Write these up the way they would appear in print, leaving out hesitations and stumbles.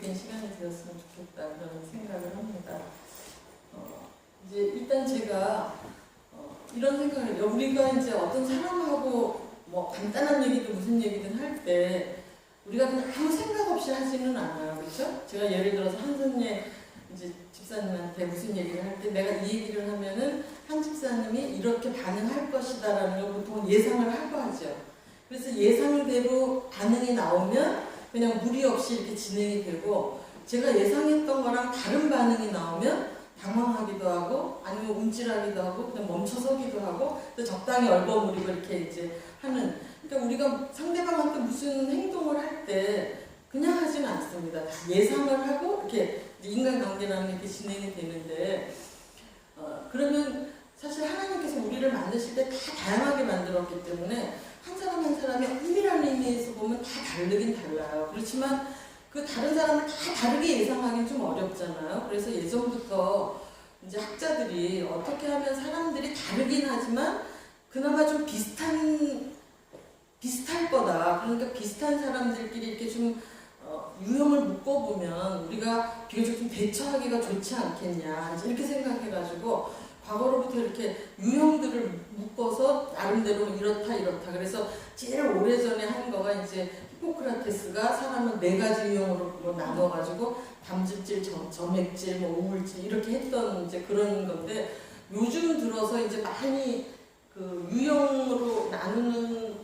있는 시간이 되었으면 좋겠다 그런 생각을 합니다. 이제 일단 제가 이런 생각을 해요. 우리가 이제 어떤 사람하고 뭐 간단한 얘기든 무슨 얘기든 할 때 우리가 그냥 아무 생각 없이 하지는 않아요. 그렇죠? 제가 예를 들어서 한선예 이제 집사님한테 무슨 얘기를 할 때 내가 이 얘기를 하면은 한 집사님이 이렇게 반응할 것이다라는 걸 보통 예상을 하고 하죠. 그래서 예상대로 반응이 나오면 그냥 무리 없이 이렇게 진행이 되고, 제가 예상했던 거랑 다른 반응이 나오면 당황하기도 하고 아니면 움찔하기도 하고 그냥 멈춰서기도 하고 적당히 얼버무리고 이렇게 이제 하는, 그러니까 우리가 상대방한테 무슨 행동을 할 때 그냥 하지는 않습니다. 다 예상을 하고 이렇게 인간관계라는 게 이렇게 진행이 되는데, 그러면 사실 하나님께서 우리를 만드실 때 다 다양하게 만들었기 때문에 한 사람 한 사람이 엄밀한 의미에서 보면 다 다르긴 달라요. 그렇지만 그 다른 사람을 다 다르게 예상하기는 좀 어렵잖아요. 그래서 예전부터 이제 학자들이 어떻게 하면 사람들이 다르긴 하지만 그나마 좀 비슷할 거다. 그러니까 비슷한 사람들끼리 이렇게 좀 유형을 묶어보면 우리가 비교적 좀 대처하기가 좋지 않겠냐 이렇게 생각해가지고 과거로부터 이렇게 유형들을 묶어서 나름대로 이렇다 그래서 제일 오래전에 한 거가 이제 히포크라테스가 사람을 4가지 유형으로 뭐 나눠가지고 담즙질, 점액질, 뭐 우물질 이렇게 했던 이제 그런 건데, 요즘 들어서 이제 많이 그 유형으로 나누는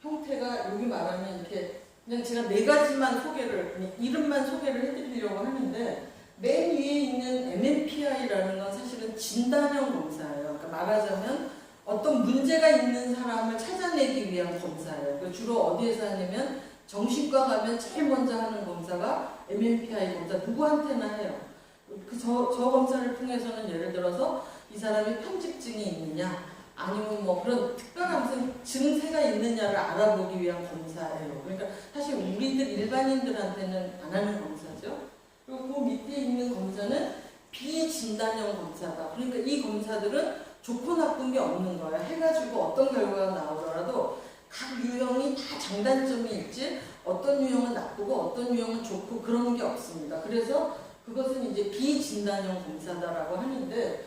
형태가 여기 말하면 이렇게 그냥 제가 4가지만 소개를, 이름만 소개를 해드리려고 하는데, 맨 위에 있는 MMPI라는 건 사실은 진단형 검사예요. 그러니까 말하자면 어떤 문제가 있는 사람을 찾아내기 위한 검사예요. 그러니까 주로 어디에서 하냐면 정신과 가면 제일 먼저 하는 검사가 MMPI 검사, 누구한테나 해요. 저 검사를 통해서는 예를 들어서 이 사람이 편집증이 있느냐 아니면 뭐 그런 특별한 무슨 증세가 있느냐를 알아보기 위한 검사예요. 그러니까 사실 우리들 일반인들한테는 안 하는 검사죠. 그리고 그 밑에 있는 검사는 비진단형 검사다. 그러니까 이 검사들은 좋고 나쁜 게 없는 거예요. 해가지고 어떤 결과가 나오더라도 각 유형이 다 장단점이 있지 어떤 유형은 나쁘고 어떤 유형은 좋고 그런 게 없습니다. 그래서 그것은 이제 비진단형 검사다라고 하는데,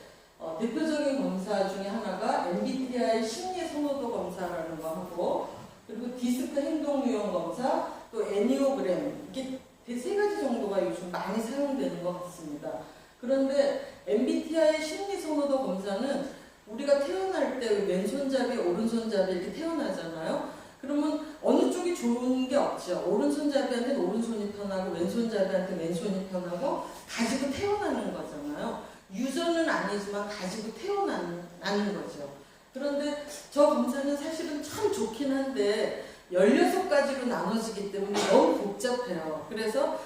대표적인 검사 중에 하나가 MBTI 심리 선호도 검사라는 거 하고, 그리고 디스크 행동 유형 검사, 또 애니오그램, 이게 3가지 정도가 요즘 많이 사용되는 것 같습니다. 그런데 MBTI 심리 선호도 검사는 우리가 태어날 때 왼손잡이, 오른손잡이 이렇게 태어나잖아요. 그러면 어느 쪽이 좋은 게 없죠. 오른손잡이한테는 오른손이 편하고 왼손잡이한테는 왼손이 편하고 가지고 태어나는 거잖아요. 유전은 아니지만 가지고 태어나는 거죠. 그런데 저 검사는 사실은 참 좋긴 한데 16가지로 나눠지기 때문에 너무 복잡해요. 그래서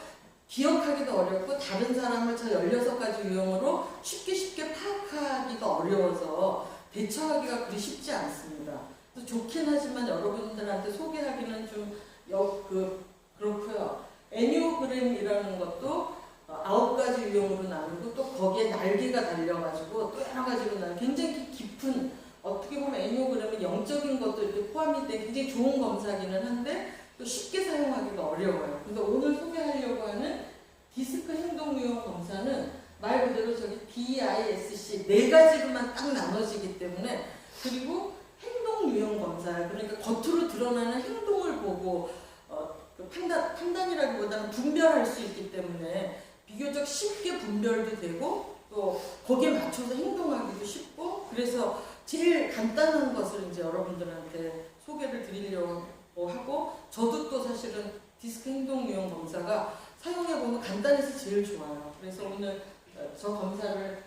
기억하기도 어렵고 다른 사람을 저 16가지 유형으로 쉽게 파악하기가 어려워서 대처하기가 그리 쉽지 않습니다. 좋긴 하지만 여러분들한테 소개하기는 좀 그렇고요. 애니오그램이라는 것도 9가지 유형으로 나누고 또 거기에 날개가 달려가지고 또 여러 가지로 나누고 굉장히 깊은, 어떻게 보면 애니오그램은 영적인 것도 이렇게 포함이 돼 굉장히 좋은 검사기는 한데 또 쉽게 사용하기가 어려워요. 근데 오늘 소개하려고 하는 디스크 행동 유형 검사는 말 그대로 저기 DISC 4가지로만 딱 나눠지기 때문에, 그리고 행동 유형 검사예요. 그러니까 겉으로 드러나는 행동을 보고 판단이라기보다는 분별할 수 있기 때문에 비교적 쉽게 분별도 되고 또 거기에 맞춰서 행동하기도 쉽고, 그래서 제일 간단한 것을 이제 여러분들한테 소개를 드리려고 하고, 저도 또 사실은 디스크 행동 유형 검사가 사용해보면 간단해서 제일 좋아요. 그래서 오늘 저 검사를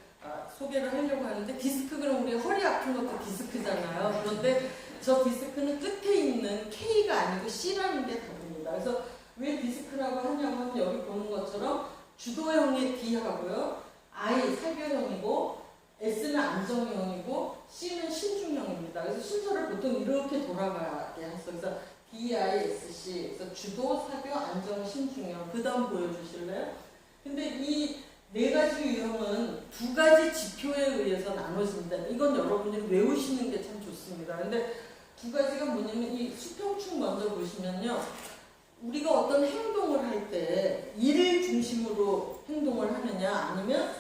소개를 하려고 하는데, 디스크는 우리 허리 아픈 것도 디스크잖아요. 그런데 저 디스크는 끝에 있는 K가 아니고 C라는 게 다릅니다. 그래서 왜 디스크라고 하냐고 하면 여기 보는 것처럼 주도형의 D하고요, I 사교형이고 S는 안정형이고 C는 신중형입니다. 그래서 순서를 보통 이렇게 돌아가게 해서, 그래서 DISC, 그래서 주도, 사교, 안정, 신중형. 그 다음 보여주실래요? 근데 이 4가지 유형은 2가지 지표에 의해서 나눠집니다. 이건 여러분들이 외우시는 게 참 좋습니다. 근데 2가지가 뭐냐면, 이 수평축 먼저 보시면요, 우리가 어떤 행동을 할 때 일 중심으로 행동을 하느냐 아니면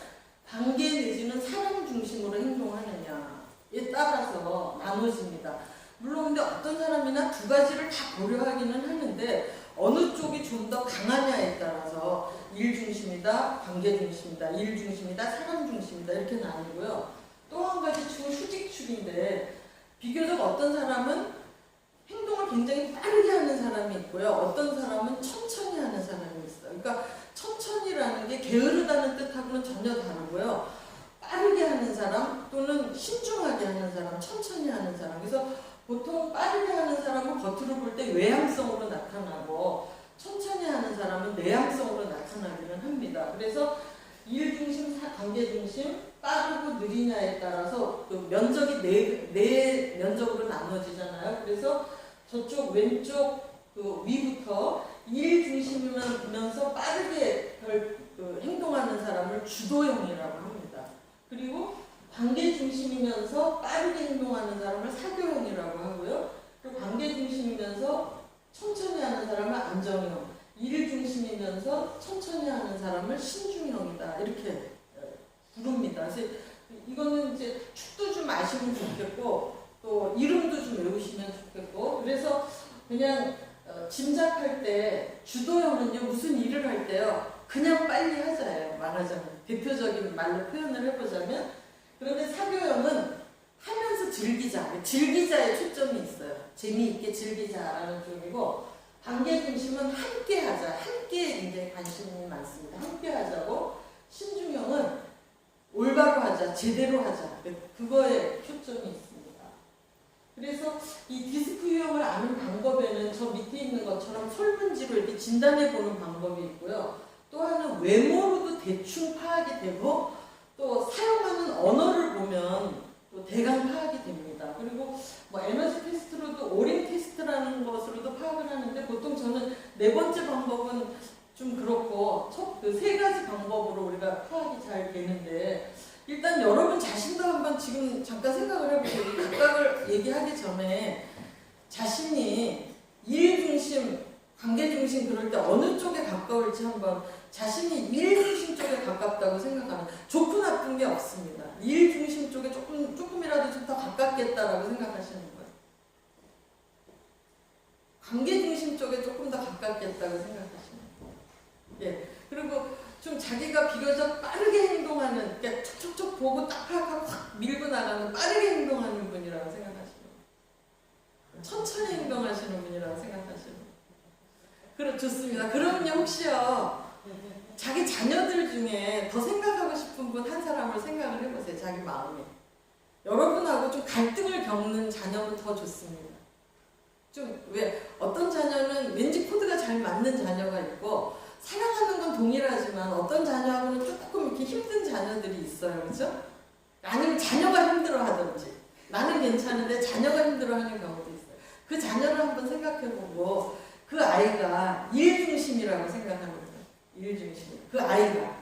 관계 내지는 사람 중심으로 행동하느냐에 따라서 나눠집니다. 물론 근데 어떤 사람이나 두 가지를 다 고려하기는 하는데 어느 쪽이 좀 더 강하냐에 따라서 일 중심이다, 관계 중심이다, 일 중심이다, 사람 중심이다 이렇게 나뉘고요. 또 한 가지 축은 수직축인데 비교적 어떤 사람은 행동을 굉장히 빠르게 하는 사람이 있고요. 어떤 사람은 천천히 하는 사람이 있어요. 그러니까 천천히라는 게 게으르다는 뜻하고는 전혀 다르고요. 빠르게 하는 사람 또는 신중하게 하는 사람, 천천히 하는 사람. 그래서 보통 빠르게 하는 사람은 겉으로 볼 때 외향성으로 나타나고 천천히 하는 사람은 내향성으로 나타나기는 합니다. 그래서 일 중심, 관계 중심, 빠르고 느리냐에 따라서 그 면적이 네 면적으로 나눠지잖아요. 그래서 저쪽 왼쪽 그 위부터 일 중심이면서 빠르게 행동하는 사람을 주도형이라고 합니다. 그리고 관계 중심이면서 빠르게 행동하는 사람을 사교형이라고 하고요. 그리고 관계 중심이면서 천천히 하는 사람을 안정형, 일 중심이면서 천천히 하는 사람을 신중형이다 이렇게 부릅니다. 그래서 이거는 이제 축도 좀 아시면 좋겠고 또 이름도 좀 외우시면 좋겠고 그래서 그냥 짐작할 때 주도형은요 무슨 일을 할 때요 그냥 빨리 하자예요. 말하자면 대표적인 말로 표현을 해보자면 그런데 사교형은 하면서 즐기자에 초점이 있어요. 재미있게 즐기자라는 쪽이고 관계 중심은 함께 하자, 함께 굉장히 관심이 많습니다. 함께 하자고 신중형은 올바로 하자, 제대로 하자 그거에 초점이 있습니다. 그래서 이 디스크 유형을 아는 방법에는 저 밑에 있는 것처럼 설문지로 이렇게 진단해 보는 방법이 있고요. 또 하나는 외모로도 대충 파악이 되고 또 사용하는 언어를 보면 또 대강 파악이 됩니다. 그리고 뭐 에너지 테스트로도 오링 테스트라는 것으로도 파악을 하는데 보통 저는 네 번째 방법은 좀 그렇고 그 세 가지 방법으로 우리가 파악이 잘 되는데 일단 여러분 자신도 한번 지금 잠깐 생각을 해보세요. 각각을 얘기하기 전에 자신이 일 중심, 관계 중심 그럴 때 어느 쪽에 가까울지 한번 자신이 일 중심 쪽에 가깝다고 생각하면 좋고 나쁜 게 없습니다. 일 중심 쪽에 조금이라도 좀 더 가깝겠다라고 생각하시는 거예요. 관계 중심 쪽에 조금 더 가깝겠다고 생각하시는 거예요. 예. 그리고 좀 자기가 비교적 빠르게 행동하는, 그러니까 촉촉촉 보고 딱 파악하고 확 밀고 나가는 빠르게 행동하는 분이라고 생각하시는 거예요. 천천히 행동하시는 분이라고 생각하시는 거예요. 그럼 좋습니다. 그러면요 혹시요 자기 자녀들 중에 더 생각하고 싶은 분 한 사람을 생각을 해보세요. 자기 마음에. 여러분하고 좀 갈등을 겪는 자녀는 더 좋습니다. 좀 왜 어떤 자녀는 왠지 코드가 잘 맞는 자녀가 있고 사랑하는 건 동일하지만 어떤 자녀하고는 조금 이렇게 힘든 자녀들이 있어요. 그렇죠? 아니면 자녀가 힘들어하든지 나는 괜찮은데 자녀가 힘들어하는 경우도 있어요. 그 자녀를 한번 생각해보고 그 아이가 일 중심이라고 생각하는 거예요. 일 중심. 그 아이가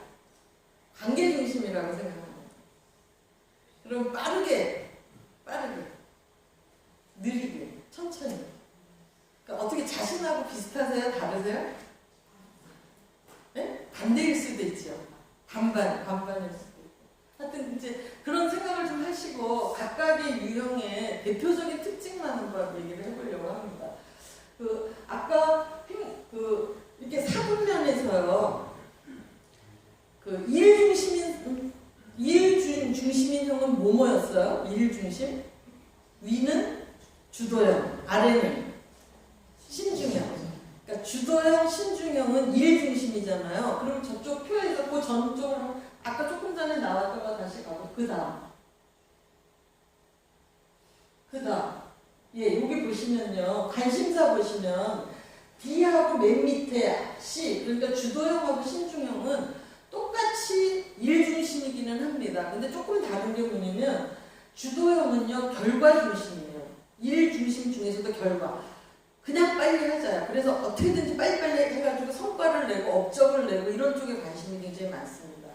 관계 중심이라고 생각하는 거예요. 그럼 빠르게, 느리게, 천천히. 그러니까 어떻게 자신하고 비슷하세요? 다르세요? 네? 반대일 수도 있죠. 반반일 수도 있고. 하여튼 이제 그런 생각을 좀 하시고 각각의 유형의 대표적인 특징만 한번 얘기를 해보려고 합니다. 아까 이렇게 사분면에서요. 일 중심인 형은 뭐였어요? 일 중심? 위는 주도형, 아래는 신중형. 그러니까 주도형, 신중형은 일 중심이잖아요. 그럼 저쪽 표에서 그 전쪽으로 아까 조금 전에 나왔다가 다시 가고 그 다음. 예, 여기 보시면요. 관심사 보시면 D하고 맨 밑에 C, 그러니까 주도형하고 신중형은 똑같이 일 중심이기는 합니다. 근데 조금 다른 게 뭐냐면 주도형은요, 결과 중심이에요. 일 중심 중에서도 결과. 그냥 빨리 하자요. 그래서 어떻게든지 빨리빨리 해가지고 성과를 내고 업적을 내고 이런 쪽에 관심이 굉장히 많습니다.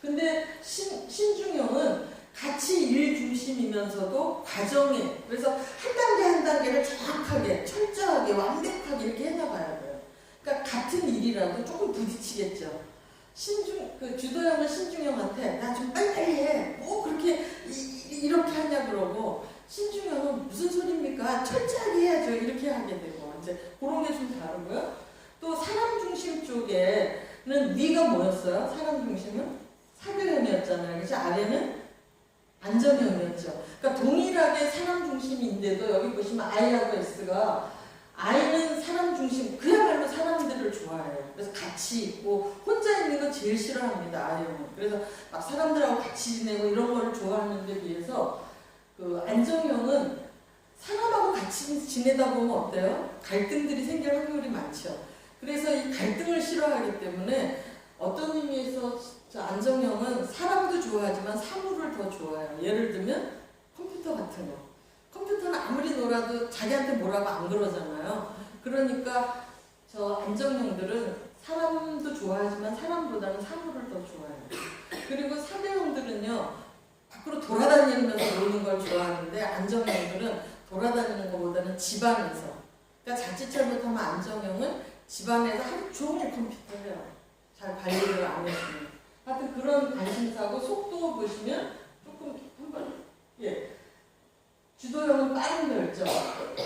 근데 신중형은 같이 일 중심이면서도 과정에, 그래서 한 단계 한 단계를 정확하게, 철저하게, 완벽하게 이렇게 해나가야 돼요. 같은 일이라도 조금 부딪히겠죠. 주도형은 신중형한테 나 좀 빨리빨리 해. 뭐 그렇게 이렇게 하냐 그러고, 신중형은 무슨 소리입니까? 철저하게 해야죠. 이렇게 하게 되고, 이제 그런 게 좀 다르고요. 또 사람 중심 쪽에는 위가 뭐였어요? 사람 중심은 사교형이었잖아요. 그래서 아래는 안정형이었죠. 그러니까 동일하게 사람 중심인데도 여기 보시면 I하고 S가, I는 사람 중심, 그야말로 사람들을 좋아해요. 그래서 같이 있고 혼자 있는 거 제일 싫어합니다. I형은. 그래서 막 사람들하고 같이 지내고 이런 거를 좋아하는 데 비해서 그 안정형은 사람하고 같이 지내다 보면 어때요? 갈등들이 생길 확률이 많죠. 그래서 이 갈등을 싫어하기 때문에 어떤 의미에서 안정형은 사람도 좋아하지만 사물을 더 좋아해요. 예를 들면 컴퓨터 같은 거. 컴퓨터는 아무리 놀아도 자기한테 뭐라고 안 그러잖아요. 그러니까 저 안정형들은 사람도 좋아하지만 사람보다는 사물을 더 좋아해요. 그리고 사교형들은요, 밖으로 돌아다니면서 노는 걸 좋아하는데, 안정형들은 돌아다니는 것보다는 집안에서. 그러니까 자칫 잘못하면 안정형은 집안에서 하루 종일 컴퓨터 해요. 잘 관리를 안 해주면. 하여튼 그런 관심사고, 속도 보시면 조금 한번, 주도형은 빠른 결정,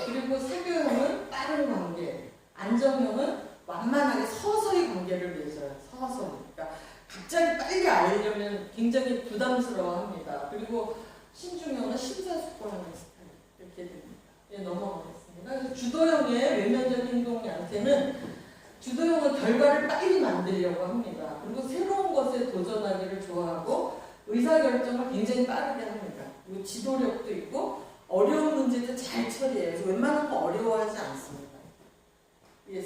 그리고 사교형은 빠른 관계, 안정형은 완만하게 서서히 관계를 맺어요. 서서히. 그러니까 갑자기 빨리 알려면 굉장히 부담스러워합니다. 그리고 신중형은 심사숙고하는 스타일. 이렇게 됩니다. 넘어가겠습니다. 그래서 주도형의 외면적 행동한테는, 주도형은 결과를 빨리 만들려고 합니다. 그리고 새로운 것에 도전하기를 좋아하고 의사결정을 굉장히 빠르게 합니다. 그리고 지도력도 있고 어려운 문제도 잘 처리해요. 그래서 웬만한 거 어려워하지 않습니다.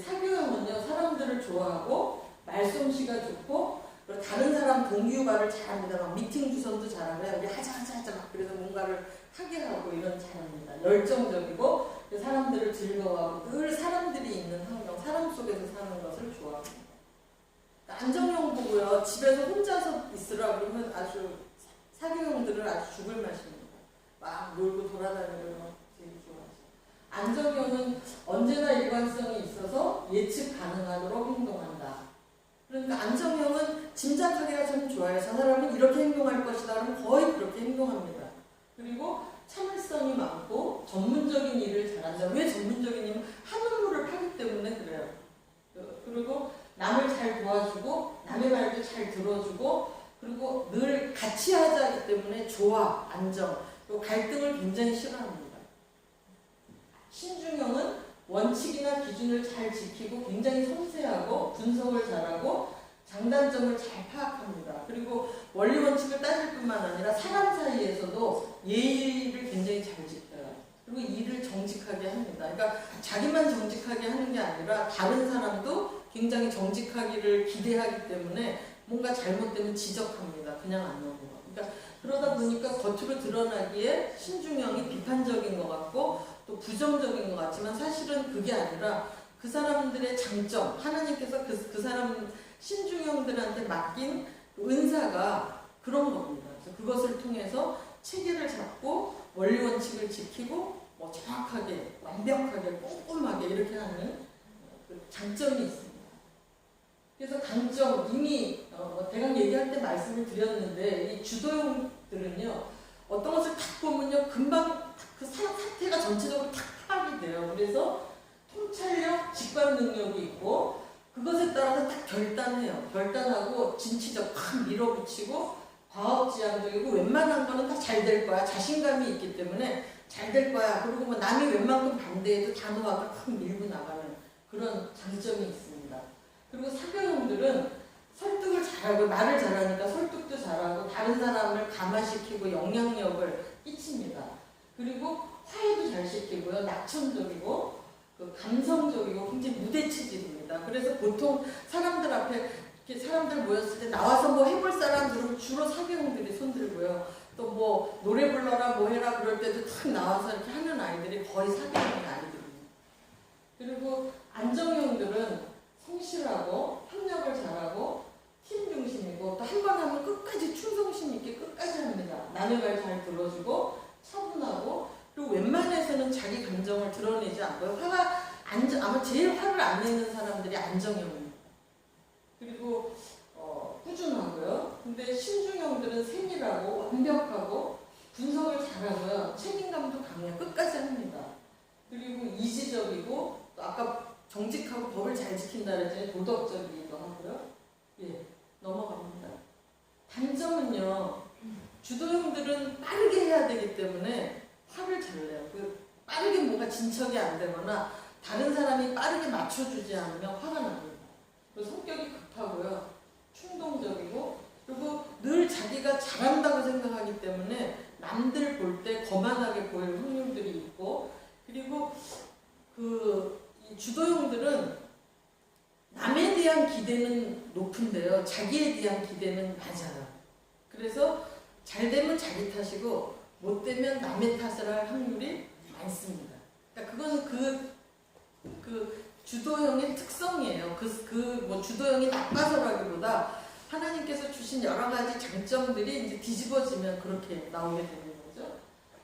사교형은요, 사람들을 좋아하고 말솜씨가 좋고 다른 사람 동기유발을 잘합니다. 막 미팅 주선도 잘하고요. 우리 하자 막 그래서 뭔가를 하게 하고 이런 잘합니다. 열정적이고 사람들을 즐거워하고 늘 사람들이 있는 환경, 사람 속에서 사는 것을 좋아합니다. 안정형 보고요, 집에서 혼자서 있으라 그러면 아주 사교형들은 아주 죽을 맛입니다. 막 놀고 돌아다니고 되게 좋아하죠. 안정형은 언제나 일관성이 있어서 예측 가능하도록 행동한다. 그러니까 안정형은 짐작하기가 참 좋아요. 저 사람은 이렇게 행동할 것이다 그러면 거의 그렇게 행동합니다. 그리고 참을성이 많고 전문적인 일을 잘한다. 왜 전문적인 일은 한 업무를 하기 때문에 그래요. 그리고 남을 잘 도와주고 남의 말도 잘 들어주고 그리고 늘 같이 하자기 때문에 조화, 안정, 또 갈등을 굉장히 싫어합니다. 신중형은 원칙이나 기준을 잘 지키고 굉장히 섬세하고 분석을 잘하고 장단점을 잘 파악합니다. 그리고 원리 원칙을 따질 뿐만 아니라 사람 사이에서도 예의를 굉장히 잘 지켜요. 그리고 일을 정직하게 합니다. 그러니까 자기만 정직하게 하는 게 아니라 다른 사람도 굉장히 정직하기를 기대하기 때문에 뭔가 잘못되면 지적합니다. 그냥 안 넘어가. 그러니까 그러다 보니까 겉으로 드러나기에 신중형이 비판적인 것 같고 또 부정적인 것 같지만 사실은 그게 아니라 그 사람들의 장점, 하나님께서 그 사람 신중형들한테 맡긴 은사가 그런 겁니다. 그래서 그것을 통해서 체계를 잡고 원리 원칙을 지키고 뭐 정확하게, 완벽하게, 꼼꼼하게 이렇게 하는 그 장점이 있습니다. 그래서 강점, 이미 대강 얘기할 때 말씀을 드렸는데 이 주도형들은요, 어떤 것을 딱 보면요, 금방 그 사태가 전체적으로 탁 파악이 돼요. 그래서 통찰력, 직관 능력이 있고 그것에 따라서 딱 결단해요. 결단하고 진취적 팍 밀어붙이고 과업지향적이고 웬만한 거는 다 잘 될 거야. 자신감이 있기 때문에 잘 될 거야. 그리고 뭐 남이 웬만큼 반대해도 단호하게 팍 밀고 나가는 그런 장점이 있습니다. 그리고 사교형들은 설득을 잘하고 말을 잘하니까 설득도 잘하고 다른 사람을 감화시키고 영향력을 끼칩니다. 그리고 화해도 잘 시키고요. 낙천적이고 감성적이고 굉장히 무대 체질입니다. 그래서 보통 사람들 앞에 이렇게 사람들 모였을 때 나와서 뭐 해볼 사람들은 주로 사교형들이 손들고요. 또 뭐 노래 불러라 뭐 해라 그럴 때도 탁 나와서 이렇게 하는 아이들이 거의 사교형의 아이들입니다. 그리고 안정형들은 성실하고 협력을 잘하고 팀 중심이고 또 한 번 하면 끝까지 충성심 있게 끝까지 합니다. 남의 말 잘 들어주고 차분하고 그리고 웬만해서는 자기 감정을 드러내지 않고요. 아마 제일 화를 안 내는 사람들이 안정형입니다. 그리고 꾸준하고요. 근데 신중형들은 세밀하고 완벽하고 분석을 잘하고요. 책임감도 강해요. 끝까지 합니다. 그리고 이지적이고 또 아까 정직하고 법을 잘 지킨다는 게 도덕적이기도 하고요. 예, 넘어갑니다. 단점은요. 주도형들은 빠르게 해야 되기 때문에 화를 잘 내요. 빠르게 뭔가 진척이 안 되거나 다른 사람이 빠르게 맞춰주지 않으면 화가 납니다. 성격이 급하고요. 충동적이고 그리고 늘 자기가 잘한다고 생각하기 때문에 남들 볼 때 거만하게 보일 확률들이 있고 그리고 이 주도형들은 남에 대한 기대는 높은데요. 자기에 대한 기대는 낮아요. 그래서 잘 되면 자기 탓이고 못 되면 남의 탓을 할 확률이 많습니다. 그러니까 그거는 그 주도형의 특성이에요. 뭐 주도형이 나빠서라기보다 하나님께서 주신 여러 가지 장점들이 이제 뒤집어지면 그렇게 나오게 되는 거죠.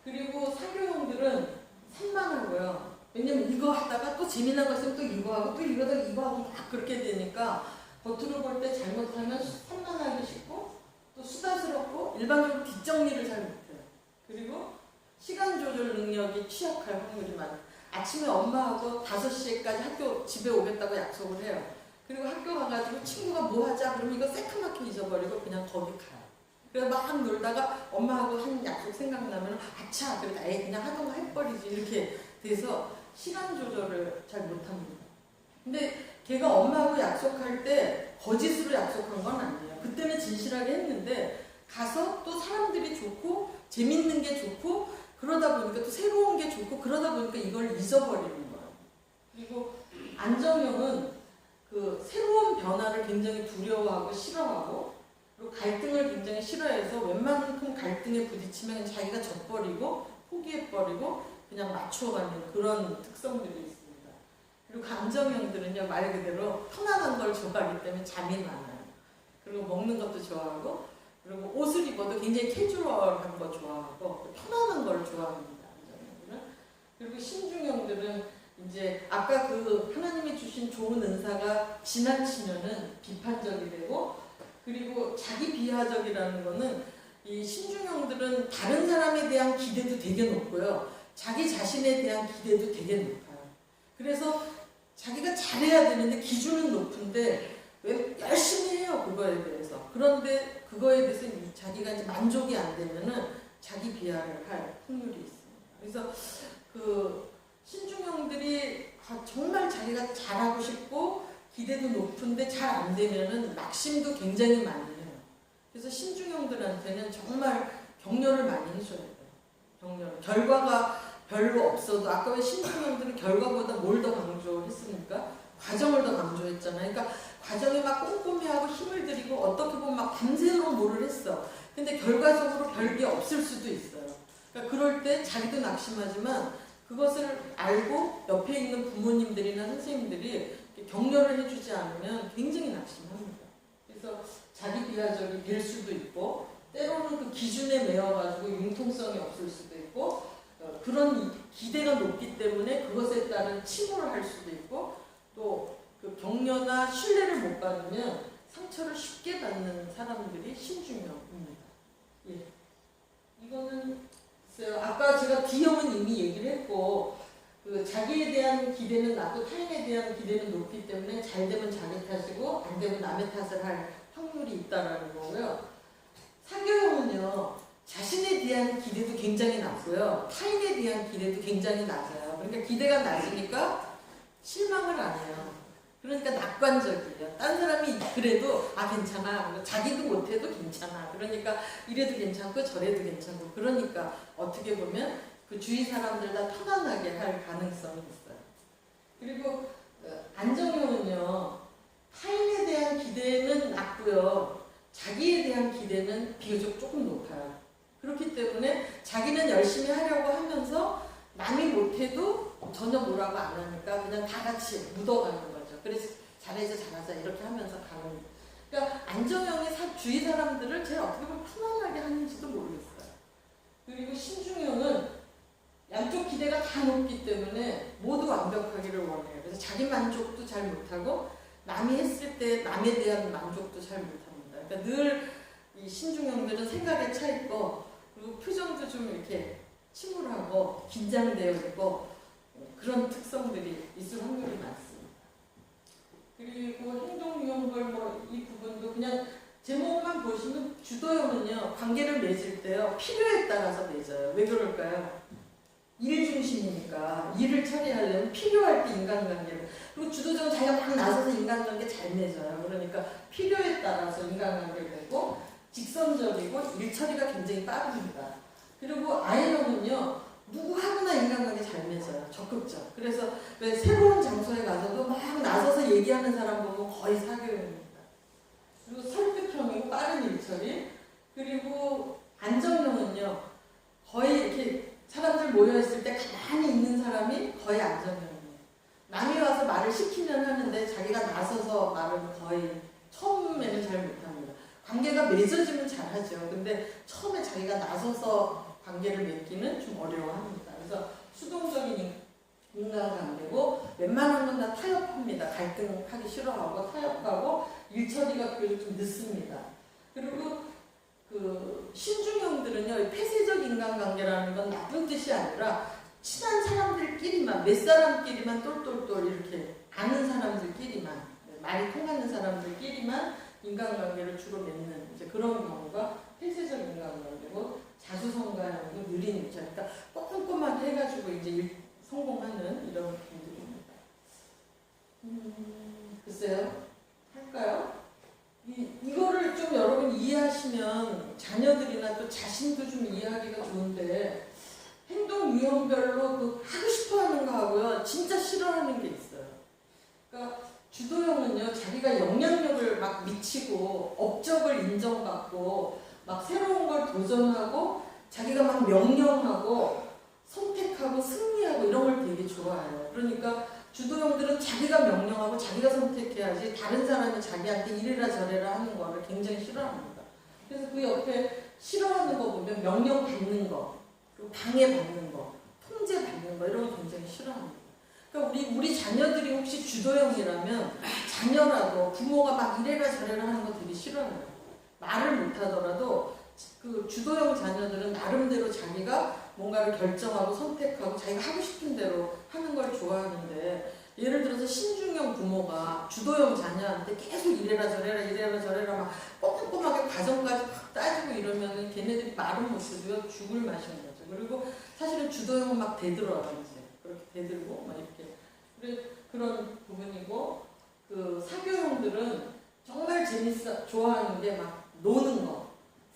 그리고 사교형들은 산만하고요. 왜냐면 이거 하다가 또 재미난 거 있으면 또 이거 하고 또 이거 하다가 이거 하고 막 그렇게 되니까 겉으로 볼 때 잘못하면 산만하기 쉽고 또 수다스럽고 일반적으로 뒷정리를 잘 못해요. 그리고 시간 조절 능력이 취약할 확률이 많아요. 아침에 엄마하고 5시에까지 집에 오겠다고 약속을 해요. 그리고 학교 가가지고 친구가 뭐 하자 그러면 이거 새카맣게 잊어버리고 그냥 거기 가요. 그래서 막 놀다가 엄마하고 한 약속 생각나면 아차 그래 아예 그냥 하던 거 해버리지 이렇게 돼서 시간 조절을 잘 못합니다. 근데 걔가 엄마하고 약속할 때 거짓으로 약속한 건 아니에요. 그때는 진실하게 했는데 가서 또 사람들이 좋고 재밌는 게 좋고 그러다 보니까 또 새로운 게 좋고 그러다 보니까 이걸 잊어버리는 거예요. 그리고 안정형은 새로운 변화를 굉장히 두려워하고 싫어하고 그리고 갈등을 굉장히 싫어해서 웬만큼 갈등에 부딪히면 자기가 져버리고 포기해버리고 그냥 맞춰가는 그런 특성들이 있습니다. 그리고 감정형들은요 말 그대로 편안한 걸 좋아하기 때문에 잠이 많아요. 그리고 먹는 것도 좋아하고 그리고 옷을 입어도 굉장히 캐주얼한 거 좋아하고 편안한 걸 좋아합니다. 그리고 신중형들은 이제 아까 하나님이 주신 좋은 은사가 지나치면은 비판적이 되고 그리고 자기 비하적이라는 거는 이 신중형들은 다른 사람에 대한 기대도 되게 높고요. 자기 자신에 대한 기대도 되게 높아요. 그래서 자기가 잘해야 되는데 기준은 높은데 왜 열심히 해요 그거에 대해서. 그런데 그거에 대해서 자기가 이제 만족이 안 되면은 자기 비하를 할 확률이 있습니다. 그래서 신중형들이 정말 자기가 잘하고 싶고 기대도 높은데 잘 안 되면은 낙심도 굉장히 많이 해요. 그래서 신중형들한테는 정말 격려를 많이 해줘야 돼요. 격려. 결과가 별로 없어도 아까 왜 신중형들은 결과보다 뭘 더 강조했습니까? 과정을 더 강조했잖아요. 그러니까 과정에 막 꼼꼼히하고 힘을 들이고 어떻게 보면 막 밤새도록 뭐를 했어. 근데 결과적으로 별게 없을 수도 있어요. 그러니까 그럴 때 자기도 낙심하지만 그것을 알고 옆에 있는 부모님들이나 선생님들이 격려를 해주지 않으면 굉장히 낙심합니다. 그래서 자기 비하적이 될 수도 있고 때로는 그 기준에 매여가지고 융통성이 없을 수도 있고 그런 기대가 높기 때문에 그것에 따른 침울을 할 수도 있고 또 그 격려나 신뢰를 못 받으면 상처를 쉽게 받는 사람들이 신중형입니다. 예. 이거는 아까 제가 D형은 이미 얘기를 했고 자기에 대한 기대는 낮고 타인에 대한 기대는 높기 때문에 잘 되면 자기 탓이고 안 되면 남의 탓을 할 확률이 있다라는 거고요. 사교형은요. 자신에 대한 기대도 굉장히 낮고요. 타인에 대한 기대도 굉장히 낮아요. 그러니까 기대가 낮으니까 실망을 안 해요. 그러니까 낙관적이에요. 딴 사람이 그래도 괜찮아. 자기도 못해도 괜찮아. 그러니까 이래도 괜찮고 저래도 괜찮고 그러니까 어떻게 보면 그 주위 사람들 다 편안하게 할 가능성이 있어요. 그리고 안정형은요. 타인에 대한 기대는 낮고요. 자기에 대한 기대는 비교적 조금 높아요. 그렇기 때문에 자기는 열심히 하려고 하면서 남이 못해도 전혀 뭐라고 안 하니까 그냥 다 같이 묻어가는 거죠. 그래서 잘해서 잘하자 이렇게 하면서 가는. 그러니까 안정형이 주위 사람들을 제일 어떻게 보면 편안하게 하는지도 모르겠어요. 그리고 신중형은 양쪽 기대가 다 높기 때문에 모두 완벽하기를 원해요. 그래서 자기 만족도 잘 못하고 남이 했을 때 남에 대한 만족도 잘 못합니다. 그러니까 늘 이 신중형들은 생각에 차 있고 그리고 표정도 좀 이렇게 침울하고 긴장되어 있고 그런 특성들이 있을 확률이 많습니다. 그리고 행동유형별 이 부분도 그냥 제목만 보시면 주도형은요 관계를 맺을 때요 필요에 따라서 맺어요. 왜 그럴까요? 일 중심이니까 일을 처리하려면 필요할 때 인간관계를 그리고 주도적으로 자기가 막 나서서 인간관계 잘 맺어요. 그러니까 필요에 따라서 인간관계를 맺고 직선적이고 일 처리가 굉장히 빠릅니다. 그리고 I형은요 누구하고나 인간관계 잘 맺어요. 적극적. 그래서 왜 새로운 장소에 가서도 막 나서서 얘기하는 사람 보면 거의 사교형입니다. 그리고 설득형이고 빠른 일 처리. 그리고 안정형은요 거의 이렇게 사람들 모여있을 때 가만히 있는 사람이 거의 안정형이에요. 남이 와서 말을 시키면 하는데 자기가 나서서 말은 거의 처음에는 잘 못합니다. 관계가 맺어지면 잘하죠. 근데 처음에 자기가 나서서 관계를 맺기는 좀 어려워합니다. 그래서 수동적인 인간관계고 웬만한 건 다 타협합니다. 갈등하기 싫어하고 타협하고 일처리가 그래도 좀 늦습니다. 그리고 그 신중형들은요 폐쇄적 인간관계라는 건 나쁜 뜻이 아니라 친한 사람들끼리만 몇 사람끼리만 똘똘똘 이렇게 아는 사람들끼리만 말이 통하는 사람들끼리만 인간관계를 주로 맺는 이제 그런 경우가 폐쇄적 인간관계고 자수성가형도 느린 일자 그러니까 꼼꼼하게 해가지고 이제 성공하는 이런 분들입니다. 글쎄요 할까요? 이거를 좀 여러분 이해하시면 자녀들이나 또 자신도 좀 이해하기가 좋은데 행동 유형별로 그 하고 싶어 하는 거 하고요 진짜 싫어하는 게 있어요. 그러니까 주도형은요 자기가 영향력을 막 미치고 업적을 인정받고 막 새로운 걸 도전하고 자기가 막 명령하고 선택하고 승리하고 이런 걸 되게 좋아해요. 그러니까 주도형들은 자기가 명령하고 자기가 선택해야지 다른 사람이 자기한테 이래라 저래라 하는 거를 굉장히 싫어합니다. 그래서 그 옆에 싫어하는 거 보면 명령 받는 거, 그리고 방해받는 거, 통제받는 거 이런 거 굉장히 싫어합니다. 그러니까 우리 자녀들이 혹시 주도형이라면 자녀라도 부모가 막 이래라 저래라 하는 거 되게 싫어해요. 말을 못하더라도 그 주도형 자녀들은 나름대로 자기가 뭔가를 결정하고 선택하고 자기가 하고 싶은 대로 하는 걸 좋아하는데 예를 들어서 신중형 부모가 주도형 자녀한테 계속 이래라 저래라 막 꼼꼼하게 과정까지 막 따지고 이러면 걔네들이 말은 못 쓰고요 죽을 맛인 거죠. 그리고 사실은 주도형은 막 대들어요. 이제 그렇게 대들고 막 이렇게 그런 부분이고 그 사교형들은 정말 좋아하는 게 막 노는 거,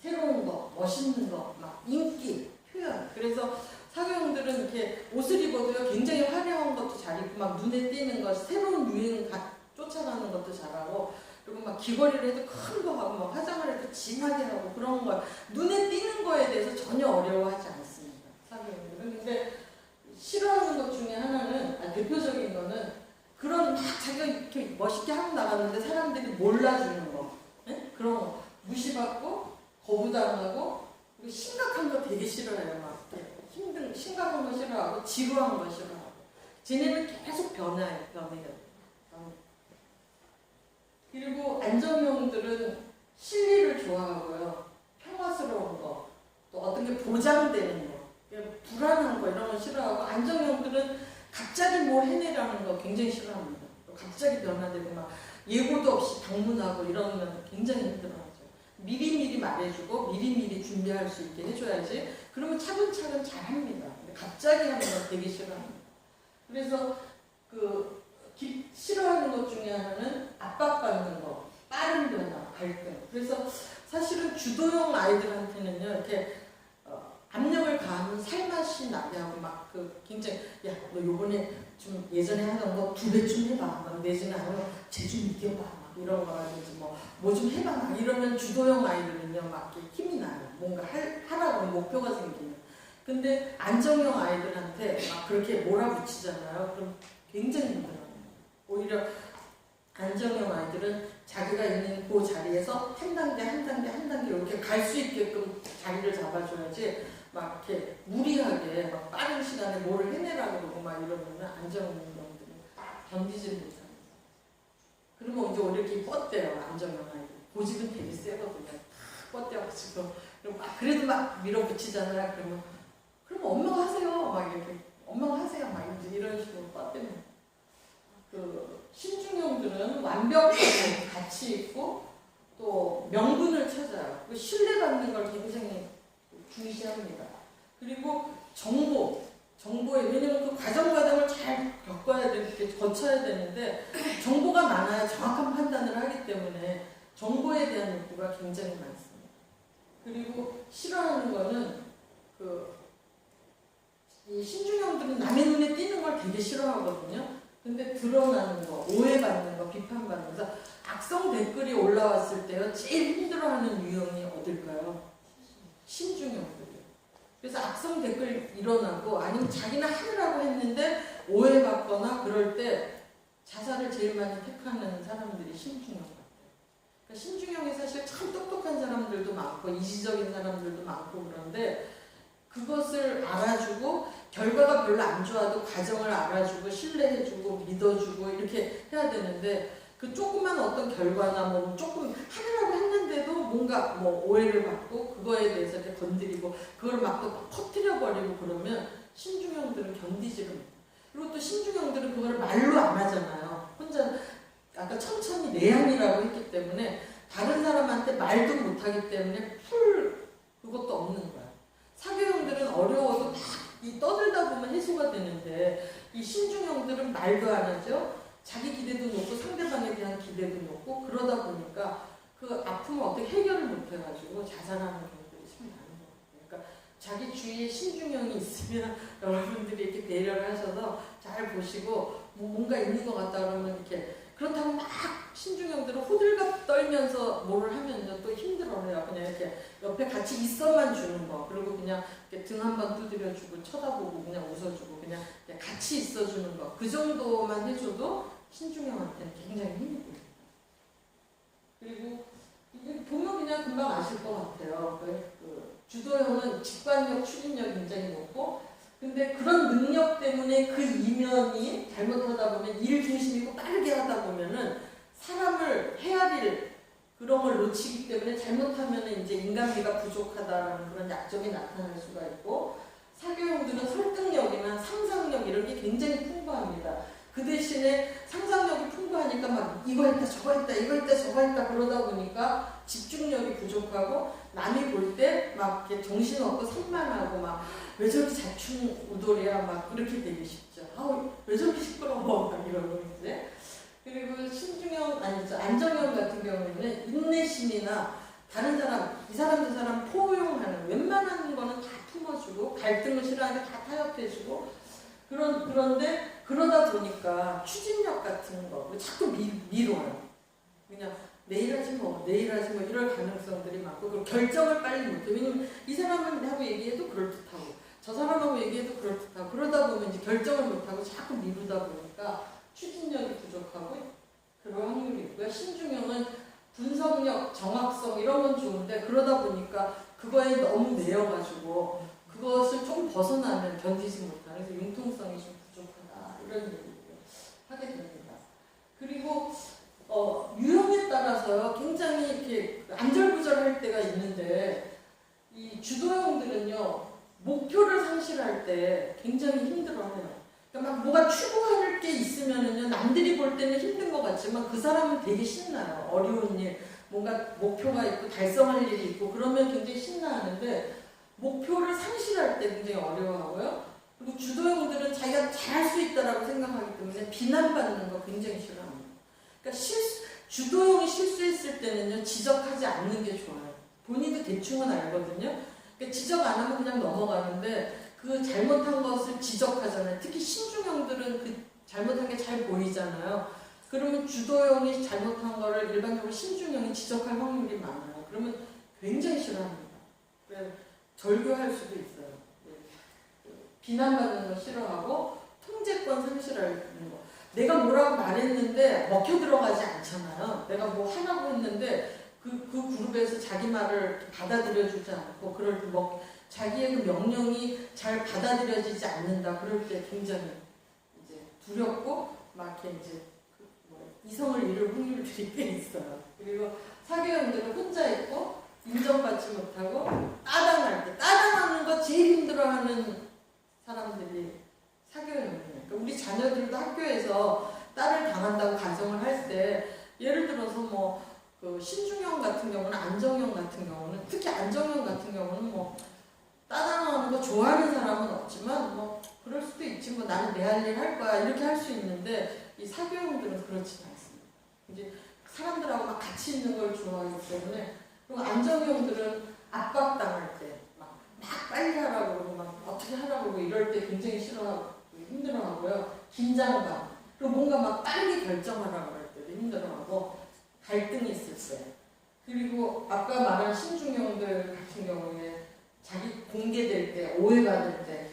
새로운 거, 멋있는 거, 막 인기, 표현. 그래서 사교형들은 이렇게 옷을 입어도요 굉장히 화려한 것도 잘 입고 막 눈에 띄는 것, 새로운 유행 쫓아가는 것도 잘하고 그리고 막 귀걸이를 해도 큰 거 하고 막 화장을 해도 진하게 하고 그런 거 눈에 띄는 거에 대해서 전혀 어려워하지 않습니다. 사교형들은. 근데 싫어하는 것 중에 하나는 대표적인 거는 그런 막 자기가 이렇게 멋있게 하고 나갔는데 사람들이 몰라주는 거, 네? 그런 거 무시받고 거부당하고 그리고 심각한 거 되게 싫어해요. 막 힘든 심각한 거 싫어하고 지루한 거 싫어하고 쟤네는 계속 변해요. 그리고 안정형들은 실리를 좋아하고요. 평화스러운 거, 또 어떤 게 보장되는 거, 불안한 거 이런 거 싫어하고 안정형들은 갑자기 뭐 해내라는 거 굉장히 싫어합니다. 갑자기 변화되고 막 예고도 없이 방문하고 이러면 굉장히 힘들어하죠. 미리미리 말해주고 미리미리 준비할 수 있게 해줘야지. 그러면 차근차근 잘합니다. 근데 갑자기 하는 건 되게 싫어합니다. 그래서 싫어하는 것 중에 하나는 압박받는 거, 빠른 변화, 갈등. 그래서 사실은 주도형 아이들한테는요 이렇게 압력을 가하면 살맛이 나게 하고 막 굉장히 야 너 요번에 좀 예전에 하던 거 2배 좀 해봐 막 내지는 아니면 쟤 좀 이겨봐 막 이런 거라든지 뭐 좀 해봐 막 이러면 주도형 아이들은요 막 이렇게 힘이 나요. 뭔가 하라고 목표가 생기는. 근데 안정형 아이들한테 막 그렇게 몰아붙이잖아요. 그럼 굉장히 힘들어요. 오히려 안정형 아이들은 자기가 있는 그 자리에서 한 단계 이렇게 갈 수 있게끔 자리를 잡아줘야지 막 이렇게 무리하게 막 빠른 시간에 뭐를 해내라고 그러고 막 이러면 안정형 형들은 견디질 못합니다. 그러면 이제 이렇게 뻗대요. 안정형아. 고집은 되게 세거든요. 뻗대가지고. 그리고 막 그래도 막 밀어붙이잖아요. 그러면 엄마가 하세요. 막 이렇게. 엄마가 하세요. 막 이런 식으로 뻗대는. 신중형들은 완벽하고 가치 있고 또 명분을 찾아요. 신뢰받는 걸 굉장히 중시합니다. 그리고 정보에 왜냐면 그 과정을 잘 거쳐야 되는데 정보가 많아야 정확한 판단을 하기 때문에 정보에 대한 욕구가 굉장히 많습니다. 그리고 싫어하는 거는 이 신중형들은 남의 눈에 띄는 걸 되게 싫어하거든요. 근데 드러나는 거, 오해받는 거, 비판받는 거. 악성 댓글이 올라왔을 때요, 제일 힘들어하는 유형이 어딜까요? 신중형들이에요. 그래서 악성 댓글 일어나고 아니면 자기는 하느라고 했는데 오해받거나 그럴 때 자살을 제일 많이 택하는 사람들이 신중형 같아요. 그러니까 신중형이 사실 참 똑똑한 사람들도 많고 이지적인 사람들도 많고 그런데 그것을 알아주고 결과가 별로 안 좋아도 과정을 알아주고 신뢰해주고 믿어주고 이렇게 해야 되는데 그 조그만 어떤 결과나 뭐 조금 하느라고 했는데도 뭔가 뭐 오해를 받고 그거에 대해서 이렇게 건드리고 그걸 막 또 퍼뜨려버리고 그러면 신중형들은 견디지를 못해요. 그리고 또 신중형들은 그걸 말로 안 하잖아요. 혼자 아까 천천히 내향이라고 했기 때문에 다른 사람한테 말도 못하기 때문에 풀 그것도 없는 거야. 사교형들은 어려워도 막 떠들다 보면 해소가 되는데 이 신중형들은 말도 안 하죠. 자기 기대도 높고 상대방에 대한 기대도 높고 그러다 보니까 그 아픔을 어떻게 해결을 못해가지고 자살하는 경우들이 참 많은 것 같아요. 그러니까 자기 주위에 신중형이 있으면 여러분들이 이렇게 배려를 하셔서 잘 보시고 뭔가 있는 것 같다 그러면 이렇게 그렇다고 막 신중형들은 호들갑 떨면서 뭐를 하면요 또 힘들어해요. 그냥 이렇게 옆에 같이 있어만 주는 거 그리고 그냥 등 한번 두드려주고 쳐다보고 그냥 웃어주고 그냥 같이 있어주는 거 그 정도만 해줘도 신중형한테는 굉장히 힘이 됩니다. 그리고 이게 보면 그냥 금방 아실 것 같아요. 주도형은 직관력, 추진력이 굉장히 높고 근데 그런 능력 때문에 그 이면이 잘못하다 보면 일 중심이고 빠르게 하다 보면은 사람을 헤아릴 그런 걸 놓치기 때문에 잘못하면은 이제 인간미가 부족하다라는 그런 약점이 나타날 수가 있고 사교형들은 설득력이나 상상력 이런 게 굉장히 풍부합니다. 그 대신에 상상력이 풍부하니까 막 이거 했다 저거 했다 이거 했다 저거 했다 그러다 보니까 집중력이 부족하고 남이 볼 때 막 정신없고 산만하고 막 왜 저렇게 자충우돌이야 막 그렇게 되기 쉽죠. 아우 왜 저렇게 시끄러워 막 이러고 이제 그리고 신중형 아니죠 안정형 같은 경우에는 인내심이나 다른 사람 이 사람 저 사람 포용하는 웬만한 거는 다 품어주고 갈등을 싫어하는데 다 타협해주고 그런데 그러다 보니까 추진력 같은 거 자꾸 미뤄요. 그냥 내일 하지 뭐 이럴 가능성들이 많고 그리고 결정을 빨리 못해. 왜냐면 이 사람하고 얘기해도 그럴듯하고 저 사람하고 얘기해도 그럴듯하고 그러다 보면 이제 결정을 못하고 자꾸 미루다 보니까 추진력이 부족하고 그런 확률이 있고요. 신중형은 분석력, 정확성 이런 건 좋은데 그러다 보니까 그거에 너무 내어가지고 그것을 조금 벗어나면 견디지 못하는 그래서 융통성이 좀 부족하다 이런 얘기를 하게 됩니다. 그리고 유형에 따라서요 굉장히 이렇게 안절부절할 때가 있는데 이 주도형들은요 목표를 상실할 때 굉장히 힘들어해요. 그러니까 막 뭐가 추구할 게 있으면은요 남들이 볼 때는 힘든 것 같지만 그 사람은 되게 신나요. 어려운 일, 뭔가 목표가 있고 달성할 일이 있고 그러면 굉장히 신나하는데 목표를 상실할 때 굉장히 어려워하고요. 그리고 주도형들은 자기가 잘할 수 있다라고 생각하기 때문에 비난받는 거 굉장히 싫어합니다. 그러니까 주도형이 실수했을 때는요 지적하지 않는 게 좋아요. 본인도 대충은 알거든요. 그러니까 지적 안 하면 그냥 넘어가는데 그 잘못한 것을 지적하잖아요. 특히 신중형들은 그 잘못한 게 잘 보이잖아요. 그러면 주도형이 잘못한 거를 일반적으로 신중형이 지적할 확률이 많아요. 그러면 굉장히 싫어합니다. 절교할 수도 있어요. 비난받는 거 싫어하고 통제권 상실하는 거. 내가 뭐라고 말했는데 먹혀 들어가지 않잖아요. 내가 뭐 하라고 했는데 그 그룹에서 자기 말을 받아들여주지 않고 그럴 때 자기의 그 명령이 잘 받아들여지지 않는다. 그럴 때 굉장히 이제 두렵고 막 이렇게 이제 이성을 잃을 확률들이 꽤 있어요. 그리고 사교형들은 혼자 있고 인정받지 못하고 따당할 때 따당하는 거 제일 힘들어하는 사람들이 사교형이에요. 그러니까 우리 자녀들도 학교에서 딸을 당한다고 가정을 할 때 예를 들어서 뭐 그 신중형 같은 경우는 안정형 같은 경우는 특히 안정형 같은 경우는 뭐 따당하는 거 좋아하는 사람은 없지만 뭐 그럴 수도 있지 뭐 나는 내 할 일 할 거야 이렇게 할 수 있는데 이 사교형들은 그렇지 않습니다. 이제 사람들하고 막 같이 있는 걸 좋아하기 때문에 그리고 안정형들은 압박당할 때 막 빨리 하라고 그러고 막 어떻게 하라고 그러고 이럴 때 굉장히 싫어하고 힘들어하고요. 긴장감 그리고 뭔가 막 빨리 결정하라고 할 때도 힘들어하고 갈등이 있을 때 그리고 아까 말한 신중형들 같은 경우에 자기 공개될 때 오해받을 때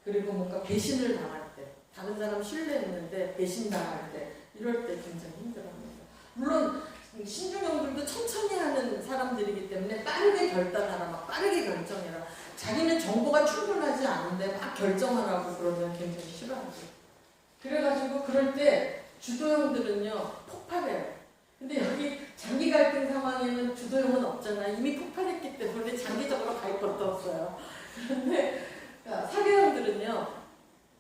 그리고 뭔가 배신을 당할 때 다른 사람 신뢰했는데 배신당할 때 이럴 때 굉장히 힘들어합니다. 물론 신중형들도 천천히 하는 사람들이기 때문에 빠르게 결단하라 막 빠르게 결정해라 자기는 정보가 충분하지 않은데 막 결정하라고 그러면 굉장히 싫어하죠. 그래가지고 그럴 때 주도형들은요 폭발해요. 근데 여기 장기 갈등 상황에는 주도형은 없잖아요. 이미 폭발했기 때문에 장기적으로 갈 것도 없어요. 그런데 사교형들은요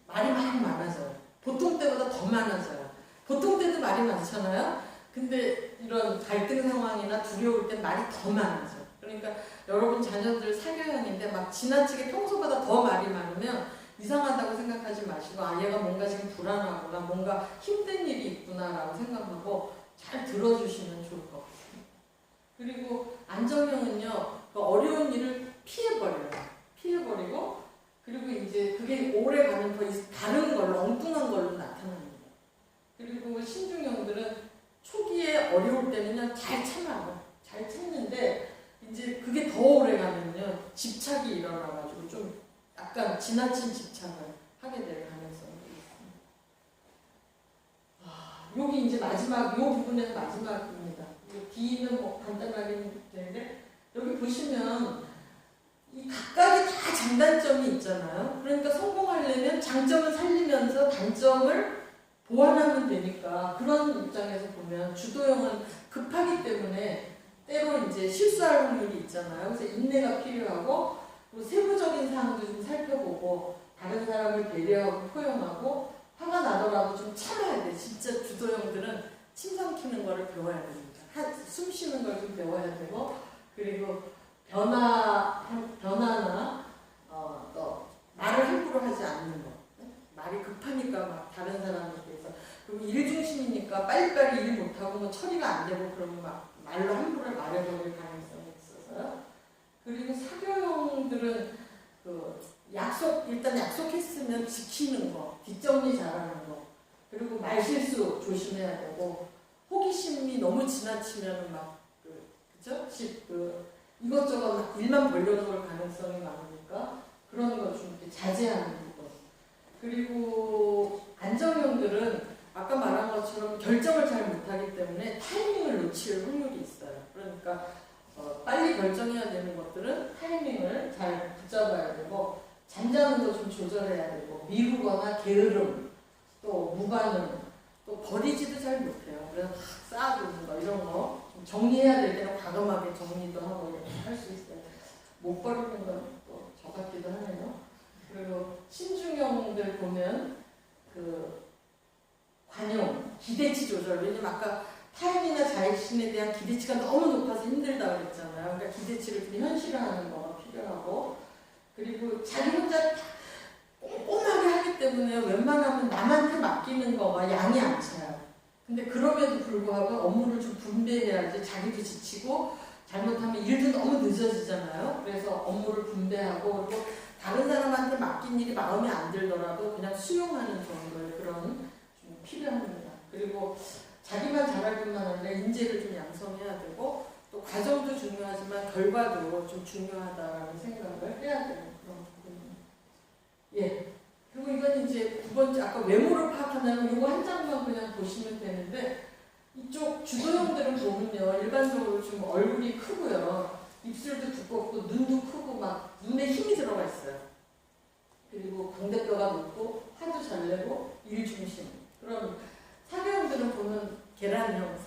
말이 많이 많아져요. 보통 때보다 더 많아져요. 보통 때도 말이 많잖아요. 근데 이런 갈등 상황이나 두려울 때 말이 더 많아져요. 그러니까 여러분 자녀들 사교형인데 막 지나치게 평소보다 더 말이 많으면 이상하다고 생각하지 마시고 아 얘가 뭔가 지금 불안하구나 뭔가 힘든 일이 있구나라고 생각하고 잘 들어주시면 좋을 것 같습니다. 그리고 안정형은요 그 어려운 일을 피해버려요. 피해버리고 그리고 이제 그게 오래 가면 더 다른 걸로 엉뚱한 걸로 나타납니다. 그리고 신중형들은 초기에 어려울 때는요 잘 참아요. 잘 참는데 이제 그게 더 오래 가면요 집착이 일어나가지고 좀 약간 지나친 집착을 하게 될 가능성이 있습니다. 여기 이제 마지막 이 부분에서 마지막입니다. D는 뭐 간단하게 되는데 여기 보시면 이 각각이 다 장단점이 있잖아요. 그러니까 성공하려면 장점을 살리면서 단점을 보완하면 되니까 그런 입장에서 보면 주도형은 급하기 때문에 때로 이제 실수할 확률이 있잖아요. 그래서 인내가 필요하고 그리고 세부적인 사항도 좀 살펴보고 다른 사람을 배려하고 포용하고 화가 나더라도 좀 참아야 돼. 진짜 주도형들은 침 삼키는 거를 배워야 됩니다. 숨 쉬는 걸 좀 배워야 되고 그리고 변화나 또 말을 함부로 하지 않는 거. 말이 급하니까 막 다른 사람에 대해서 그리고 일 중심이니까 빨리빨리 일 못하고 뭐 처리가 안 되고 그러면 막 말로 함부로 말해버릴 가능성이 있어서요. 그리고 사교형들은 그 일단 약속했으면 지키는 거, 뒷정리 잘하는 거, 그리고 말실수 조심해야 되고 호기심이 너무 지나치면 막 그죠? 이것저것 막 일만 벌려놓을 가능성이 많으니까 그런 거 좀 자제하는 거. 그리고 안정형들은 아까 말한 것처럼 결정을 잘 못하기 때문에 타이밍을 놓칠 확률이 있어요. 그러니까 빨리 결정해야 되는 것들은 타이밍을 잘 붙잡아야 되고 잠자는 거 좀 조절해야 되고 미루거나 게으름 또 무반응 또 버리지도 잘 못해요. 그래서 막 쌓아두는 거 이런 거 좀 정리해야 될 때는 과감하게 정리도 하고 이렇게 할 수 있어요. 못 버리는 건 또 저 같기도 하네요. 그리고 신중형들 보면 그 관용, 기대치 조절. 왜냐면 아까 타인이나 자신에 대한 기대치가 너무 높아서 힘들다고 그랬잖아요. 그러니까 기대치를 좀 현실화하는 거가 필요하고 그리고 자기 혼자 꼼꼼하게 하기 때문에 웬만하면 남한테 맡기는 거가 양이 안 차요. 근데 그럼에도 불구하고 업무를 좀 분배해야지 자기도 지치고 잘못하면 일도 너무 늦어지잖아요. 그래서 업무를 분배하고 그리고 다른 사람한테 맡긴 일이 마음에 안 들더라도 그냥 수용하는 정도의 그런 좀 필요합니다. 그리고 자기만 잘할 뿐만 아니라 인재를 좀 양성해야 되고 또 과정도 중요하지만 결과도 좀 중요하다라는 생각을 해야 되는 그런 부분입니다. 예. 그리고 이건 이제 두 번째 아까 외모를 파악한다면 이거 한 장만 그냥 보시면 되는데 이쪽 주도형들은 보면요 일반적으로 좀 얼굴이 크고요 입술도 두껍고 눈도 크고 막 눈에 힘이 들어가 있어요. 그리고 광대뼈가 높고 화도 잘 내고 일 중심. 그럼 사교형들은 보면 계란형,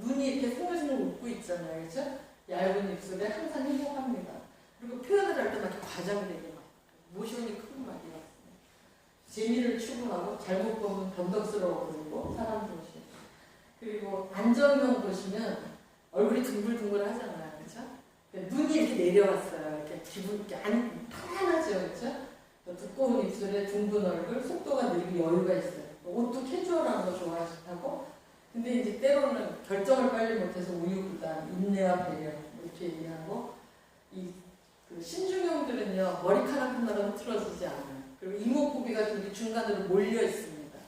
눈이 이렇게 생글생글 웃고 있잖아요. 그렇죠? 얇은 입술에 항상 행복합니다. 그리고 표현을 할 때 막 이렇게 과장되게 막 모션이 크고 막 이렇습니다. 재미를 추구하고 잘못 보면 변덕스러워 보이고 사람 보시. 그리고 안정형 보시면 얼굴이 둥글둥글 하잖아요. 그렇죠? 눈이 이렇게 내려왔어요. 이렇게 기분 이렇게 편안하죠. 그렇죠? 두꺼운 입술에 둥근 얼굴, 속도가 느리고 여유가 있어요. 옷도 캐주얼한 거 좋아하시고, 근데 이제 때로는 결정을 빨리 못해서 우유부단, 인내와 배려 이렇게 얘기하고, 그 신중형들은요 머리카락 하나가 흐트러지지 않아요. 그리고 이목구비가 좀 중간으로 몰려 있습니다.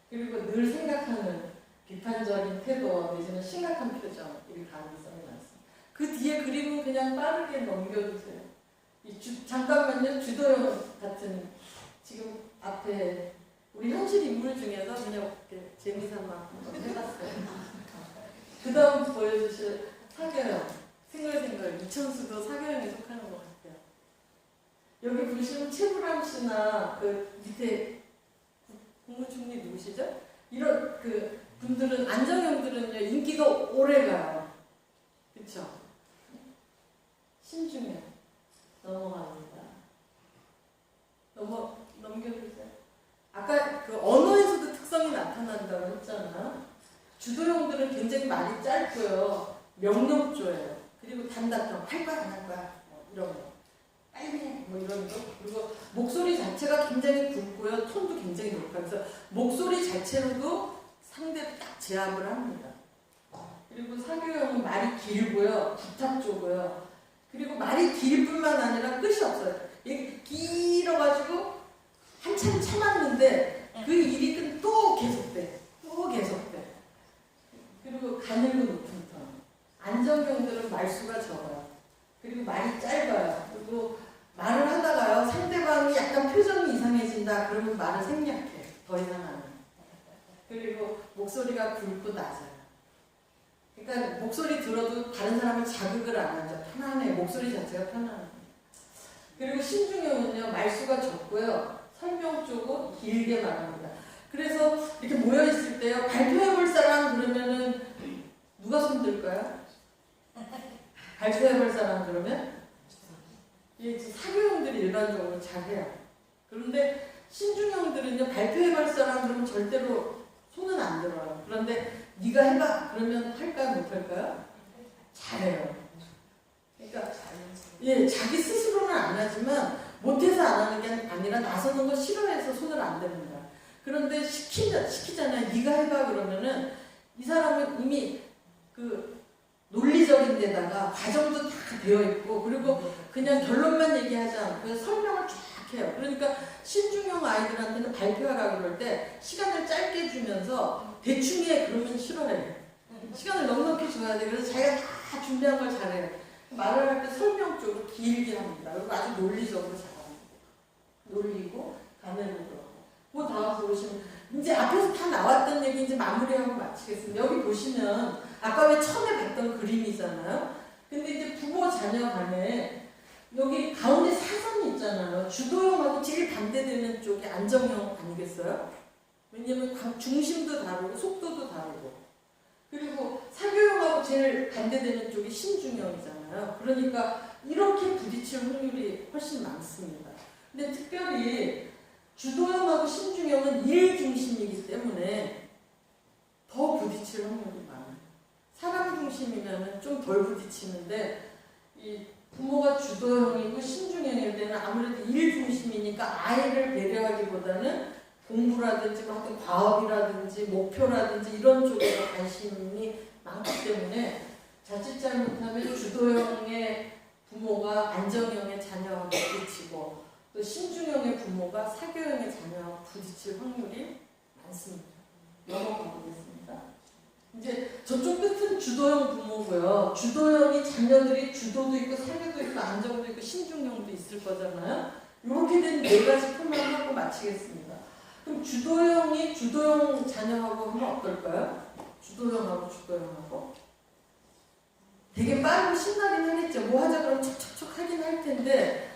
그리고 늘 생각하는 비판적인 태도 내지는 심각한 표정 이 가능성이 많습니다. 그 뒤에 그림은 그냥 빠르게 넘겨주세요. 잠깐만요. 주도형 같은 지금 앞에 우리 현실 인물 중에서 그냥 이렇게 재미삼아 한번 해봤어요. 그 다음 보여주실 사교형, 싱글싱글 이천수도 사교형에 속하는 것 같아요. 여기 보시면 최불암 씨나 그 밑에 국무총리 누구시죠? 이런 그 분들은 안정형들은요 인기가 오래가요. 그렇죠? 신중형 넘어갑니다. 넘겨주세요. 아까 그 언어에서도 특성이 나타난다고 했잖아요. 주도형들은 굉장히 말이 짧고요. 명령조예요. 그리고 단답형, 할 거야, 안 할 거야. 이런 거. 빨리 해. 뭐 이런 거. 그리고 목소리 자체가 굉장히 굵고요. 톤도 굉장히 높아요. 그래서 목소리 자체로도 상대를 딱 제압을 합니다. 그리고 사교형은 말이 길고요. 부탁조고요. 그리고 말이 길 뿐만 아니라 끝이 없어요. 이게 길어가지고 한참 참았는데 그 일이 또 계속돼. 또 계속돼. 그리고 가늘고 높은 톤. 안정형들은 말수가 적어요. 그리고 말이 짧아요. 그리고 말을 하다가요. 상대방이 약간 표정이 이상해진다. 그러면 말을 생략해. 더 이상 안 해. 그리고 목소리가 굵고 낮아요. 그러니까 목소리 들어도 다른 사람을 자극을 안 하죠. 편안해. 목소리 자체가 편안해요. 그리고 신중형은요. 말수가 적고요. 설명조고 길게 말합니다. 그래서 이렇게 모여있을 때요. 발표해볼 사람 그러면은 누가 손들까요? 발표해볼 사람 그러면? 예, 사교형들이 일반적으로 잘해요. 그런데 신중형들은요. 발표해볼 사람 그러면 절대로 손은 안 들어요. 그런데 네가 해봐 그러면 할까요? 못할까요? 잘해요. 그러니까 예, 자기 스스로는 안 하지만 못해서 안 하는 게 아니라 나서는 거 싫어해서 손을 안 댑니다. 그런데 시키잖아요. 네가 해봐 그러면은 이 사람은 이미 그 논리적인 데다가 과정도 다 되어 있고 그리고 그냥 결론만 얘기하지 않고 설명을 쫙 해요. 그러니까 신중형 아이들한테는 발표하라 그럴 때 시간을 짧게 주면서 대충 해 그러면 싫어해요. 시간을 넉넉히 줘야 돼. 그래서 자기가 다 준비한 걸 잘해요. 말을 할 때 설명 쪽으로 길게 합니다. 그리고 아주 논리적으로 잘합니다. 논리고 가늘고 그러고. 그 다음 보시면 이제 앞에서 다 나왔던 얘기 이제 마무리하고 마치겠습니다. 여기 보시면 아까 왜 처음에 봤던 그림이잖아요. 근데 이제 부모 자녀 간에 여기 가운데 사선이 있잖아요. 주도형하고 제일 반대되는 쪽이 안정형 아니겠어요? 왜냐면 중심도 다르고 속도도 다르고 그리고 사교형하고 제일 반대되는 쪽이 신중형이잖아요. 그러니까 이렇게 부딪힐 확률이 훨씬 많습니다. 근데 특별히 주도형하고 신중형은 일 중심이기 때문에 더 부딪힐 확률이 많아요. 사람 중심이면 좀 덜 부딪히는데 이 부모가 주도형이고 신중형일 때는 아무래도 일 중심이니까 아이를 배려하기보다는 공부라든지 하여튼 과업이라든지 목표라든지 이런 쪽에 관심이 많기 때문에 자칫 잘못하면 주도형의 부모가 안정형의 자녀와 부딪히고 또 신중형의 부모가 사교형의 자녀와 부딪힐 확률이 많습니다. 넘어가 보겠습니다. 이제 저쪽 끝은 주도형 부모고요. 주도형이 자녀들이 주도도 있고 사교도 있고 안정도 있고 신중형도 있을 거잖아요. 이렇게 된 네 가지 표현하고 마치겠습니다. 그럼 주도형이 주도형 자녀하고 하면 어떨까요? 주도형하고 주도형하고 되게 빠르고 신나긴 하겠죠. 뭐 하자 그러면 척척척 하긴 할 텐데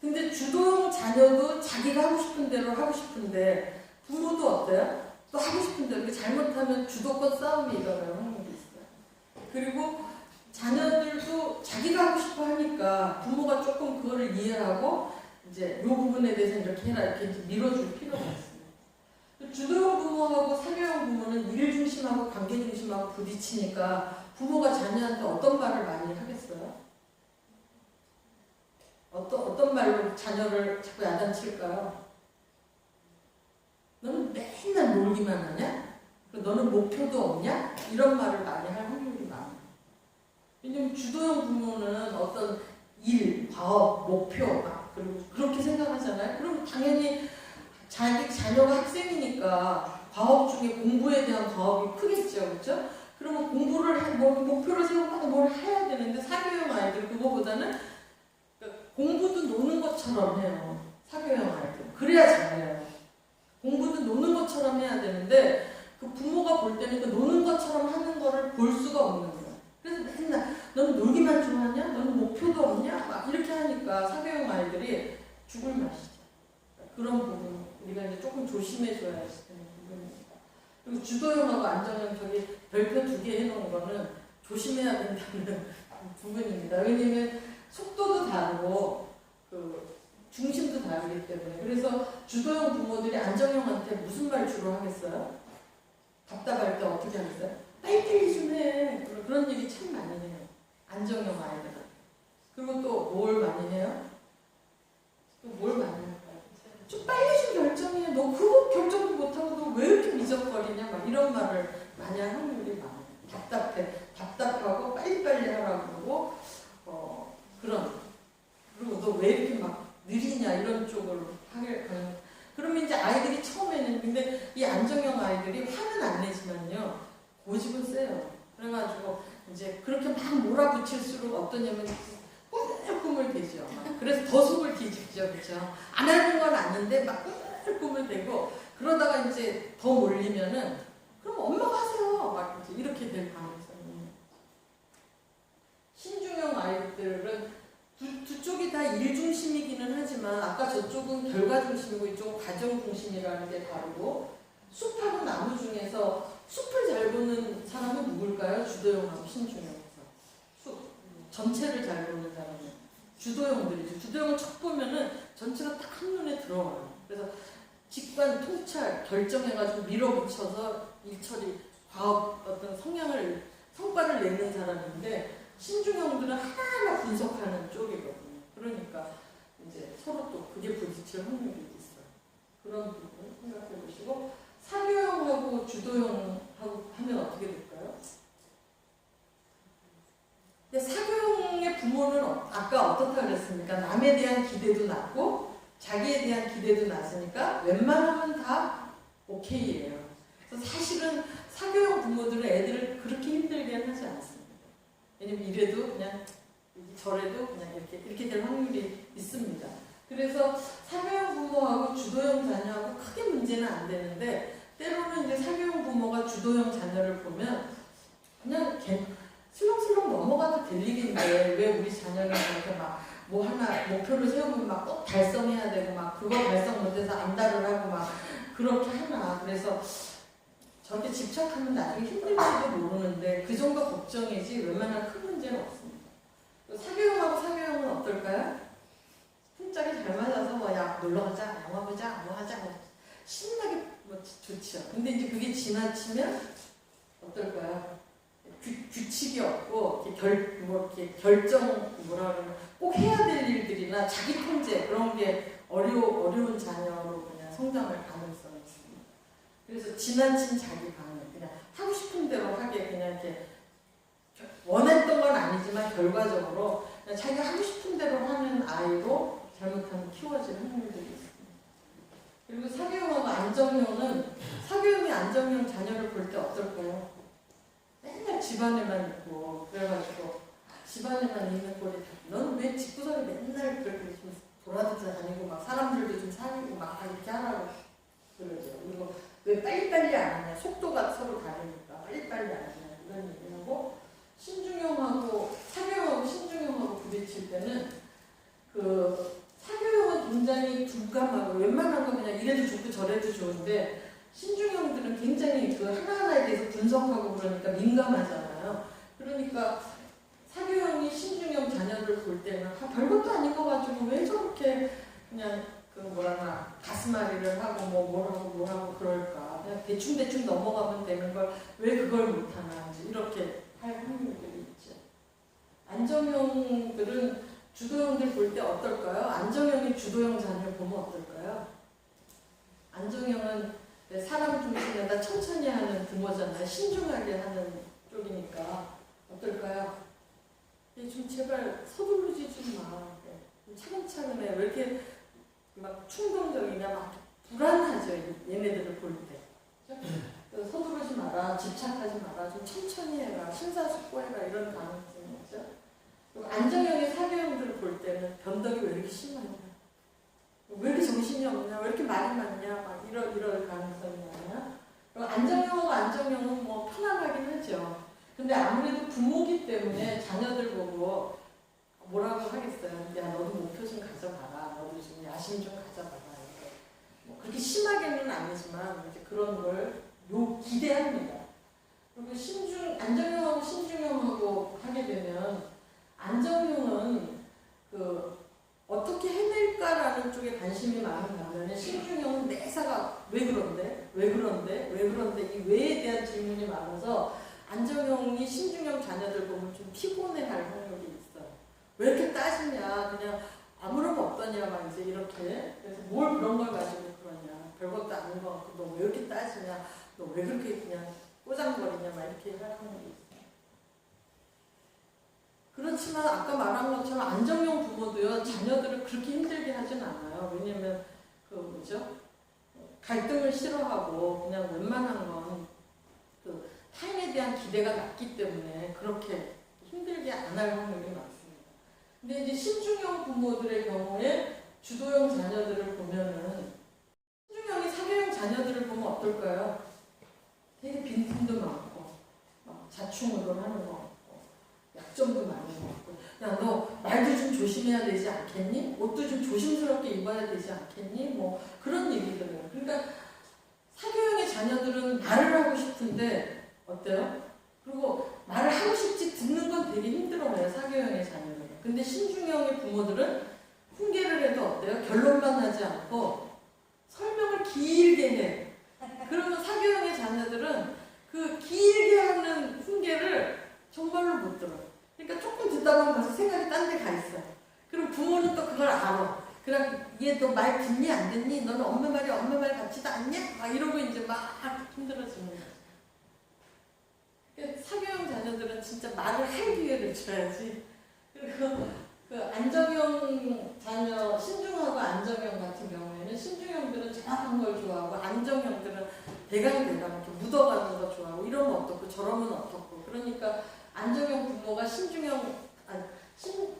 근데 주도형 자녀도 자기가 하고 싶은 대로 하고 싶은데 부모도 어때요? 또 또 하고 싶은 대로 잘못하면 주도권 싸움이 일어나는 확률이 있어요. 그리고 자녀들도 자기가 하고 싶어 하니까 부모가 조금 그거를 이해하고 이제 이 부분에 대해서 이렇게 해라 이렇게 밀어줄 필요가 있어요. 주도형 부모하고 사교형 부모는 일 중심하고 관계 중심하고 부딪히니까 부모가 자녀한테 어떤 말을 많이 하겠어요? 어떤 말로 자녀를 자꾸 야단칠까요? 너는 맨날 놀기만 하냐? 너는 목표도 없냐? 이런 말을 많이 할 확률이 많아요. 왜냐면 주도형 부모는 어떤 일, 과업, 목표 막 그리고 그렇게 생각하잖아요. 그럼 당연히 자기 자녀가 학생이니까 과업 중에 공부에 대한 과업이 크겠죠, 그렇죠? 그러면 공부를 목표를 세우고 뭘 해야 되는데 사교형 아이들 그거보다는 공부도 노는 것처럼 해요. 사교형 아이들 그래야 잘해요. 공부도 노는 것처럼 해야 되는데 그 부모가 볼 때는 그 노는 것처럼 하는 거를 볼 수가 없는 거예요. 그래서 맨날 너는 놀기만 좋아하냐? 너는 목표도 없냐? 막 이렇게 하니까 사교형 아이들이 죽을 맛이죠. 그런 부분 우리가 이제 조금 조심해줘야 되는 부분입니다. 그리고 주도형하고 안정형 저기 별표 2개 해놓은 거는 조심해야 된다는 부분입니다. 왜냐면 속도도 다르고 그 중심도 다르기 때문에. 그래서 주도형 부모들이 안정형한테 무슨 말 주로 하겠어요? 답답할 때 어떻게 하겠어요? 빨리빨리 좀 해. 그런 얘기 참 많이 해요. 안정형 아이들은. 그리고 또 뭘 많이 해요? 또 뭘 많이 할까요? 좀 빨리 좀 결정해. 너 그거 결정도 못하고 너 왜 이렇게 미적거리냐? 막 이런 말을 많이 할 확률이 많아요. 답답해. 답답하고 빨리빨리 하라고 그러고 그런. 그리고 너 왜 이렇게 막 느리냐? 이런 쪽으로 하는. 그러면 이제 아이들이 처음에는 근데 이 안정형 아이들이 화는 안 내지만요. 고집은 세요. 그래가지고 이제 그렇게 막 몰아붙일수록 어떠냐면 꿈을 대죠. 그래서 더 속을 뒤집죠. 그렇죠? 안 하는 건 아닌데 막 꿈을 대고 그러다가 이제 더 몰리면은 그럼 엄마가 하세요. 막 이렇게 될 가능성이. 신중형 아이들은 두 쪽이 다 일 중심이기는 하지만 아까 저쪽은 결과 중심이고 이쪽은 과정 중심이라는 게 다르고 숲하고 나무 중에서 숲을 잘 보는 사람은 누굴까요? 주도형하고 신중형에서 숲 전체를 잘 보는 사람은 주도형들이죠. 주도형을 척 보면은 전체가 딱 한눈에 들어와요. 그래서 직관, 통찰, 결정해가지고 밀어붙여서 일처리, 과업 어떤 성과를 내는 사람인데 신중형들은 하나하나 분석하는 쪽이거든요. 그러니까 이제 서로 또 그게 부딪힐 확률이 있어요. 그런 부분 생각해 보시고 사교형하고 주도형하고 하면 어떻게 될까요? 근데 사교형의 부모는 아까 어떻다 그랬습니까? 남에 대한 기대도 낮고 자기에 대한 기대도 낮으니까 웬만하면 다 오케이예요. 그래서 사실은 사교형 부모들은 애들을 그렇게 힘들게 하지 않습니다. 왜냐면 이래도 그냥 저래도 그냥 이렇게 될 확률이 있습니다. 그래서 사교형 부모하고 주도형 자녀하고 크게 문제는 안 되는데 때로는 이제 사교형 부모가 주도형 자녀를 보면 그냥 슬렁슬렁 넘어가도 될 일인데 왜 우리 자녀는 이렇게 막 뭐 하나 목표를 세우면 막 꼭 달성해야 되고 막 그거 달성 못해서 안달을 하고 막 그렇게 하나. 그래서 저렇게 집착하면 나중에 힘들지도 모르는데 그 정도 걱정이지 웬만한 큰 문제는 없습니다. 사교형하고 사교형은 어떨까요? 풍짝이 잘 맞아서 뭐 야 놀러가자, 영화 보자, 뭐 하자, 뭐 신나게 뭐 좋죠. 근데 이제 그게 지나치면 어떨까요? 규칙이 없고 이렇게 결정 꼭 해야 될 일들이나 자기 통제 그런 게 어려운 자녀로 그냥 성장할 가능성이 있습니다. 그래서 지나친 자기 방해, 그냥 하고 싶은 대로 하게 그냥 이렇게 원했던 건 아니지만 결과적으로 그냥 자기가 하고 싶은 대로 하는 아이로 잘못하면 키워질 확률들이 있습니다. 그리고 사교형하고 안정형은 사교형이 안정형 자녀를 볼 때 어떨까요? 맨날 집안에만 있고 그래가지고 집안에만 있는 꼴이 너는 왜 집구석에 맨날 그렇게 좀 돌아다니고 막 사람들도 좀 사귀고 막 이렇게 하라고 그러죠. 그리고 왜 빨리빨리 안 하냐, 속도가 서로 다르니까 빨리빨리 안 하냐 이런 얘기하고 신중형하고 사교형하고 신중형하고 부딪힐 때는 그 사교형은 굉장히 둔감하고 웬만한 거 그냥 이래도 좋고 저래도 좋은데 신중형들은 굉장히 그 하나하나에 대해서 분석하고 그러니까 민감하잖아요. 그러니까 사교형이 신중형 자녀들 볼 때는 별것도 아닌 거 가지고 왜 저렇게 그냥 그 뭐라나 가슴앓이를 하고 뭘 하고 그럴까. 그냥 대충 넘어가면 되는 걸 왜 그걸 못하나 이렇게 할 확률들이 있죠. 안정형들은 주도형들 볼 때 어떨까요? 안정형이 주도형 자녀를 보면 어떨까요? 안정형은 사람 중심에다 천천히 하는 부모잖아요. 신중하게 하는 쪽이니까 어떨까요? 좀 제발 서두르지 좀 마. 좀 차근차근 해. 왜 이렇게 막 충동적이냐, 막 불안하죠. 얘네들을 볼 때. 서두르지 마라, 집착하지 마라, 좀 천천히 해라, 심사숙고해라 이런 가능성이 있죠. 그리고 안정형의 사교형들을 볼 때는 변덕이 왜 이렇게 심하냐, 왜 이렇게 정신이 없냐, 왜 이렇게 말이 많냐, 막 이럴 가능성이 많아요. 그리고 안정형하고 안정형은 뭐 편안하긴 하죠. 근데 아무래도 부모기 때문에 자녀들 보고 뭐라고 하겠어요. 야, 너도 목표 좀 가져봐라, 너도 좀 야심 좀 가져봐라. 뭐 그렇게 심하게는 아니지만 이제 그런 걸 기대합니다. 그리고 안정형하고 신중형하고 하게 되면 안정형은 그 어떻게 해낼까라는 쪽에 관심이 많은 반면에 신중형은 매사가 왜 그런데 이 왜에 대한 질문이 많아서 안정형이 신중형 자녀들 보면 좀 피곤해할 확률이 있어요. 왜 이렇게 따지냐, 그냥 아무런 거 없더냐, 막 이제 이렇게. 그래서 뭘 그런 걸 가지고 그러냐, 별것도 아닌 것 같고 너 왜 이렇게 따지냐, 너 왜 그렇게 그냥 꼬장거리냐, 막 이렇게 할 확률이 있어요. 그렇지만 아까 말한 것처럼 안정형 부모도요, 자녀들을 그렇게 힘들게 하진 않아요. 왜냐면 갈등을 싫어하고 그냥 웬만한 건 그 타인에 대한 기대가 낮기 때문에 그렇게 힘들게 안 할 확률이 많습니다. 근데 이제 신중형 부모들의 경우에 주도형 자녀들을 보면은 신중형이 사교형 자녀들을 보면 어떨까요? 되게 빈틈도 많고 막 자충우돌 하는 거 같고 약점도 많은 거 같고, 야, 너 말도 좀 조심해야 되지 않겠니? 옷도 좀 조심스럽게 입어야 되지 않겠니? 뭐 그런 얘기들을. 그러니까 사교형의 자녀들은 말을 하고 싶은데 어때요? 그리고 말을 하고 싶지 듣는 건 되게 힘들어해요, 사교형의 자녀들은. 근데 신중형의 부모들은 훈계를 해도 어때요? 결론만 하지 않고 설명을 길게 해. 그러면 사교형의 자녀들은 그 길게 하는 훈계를 정말로 못 들어요. 그러니까 조금 듣다 보면 벌써 생각이 딴 데 가 있어요. 그럼 부모는 또 그걸 알아. 그럼 얘 너 말 듣니 안 듣니? 너는 엄마 말이 엄마 말 같지도 않냐? 막 이러고 이제 막 힘들어지는 거죠. 그러니까 사교형 자녀들은 진짜 말을 할 기회를 줘야지. 그리고 그 안정형 자녀, 신중하고 안정형 같은 경우에는 신중형들은 정확한 걸 좋아하고 안정형들은 대강 이렇게 묻어가는 거 좋아하고 이러면 어떻고 저러면 어떻고. 그러니까 안정형 부모가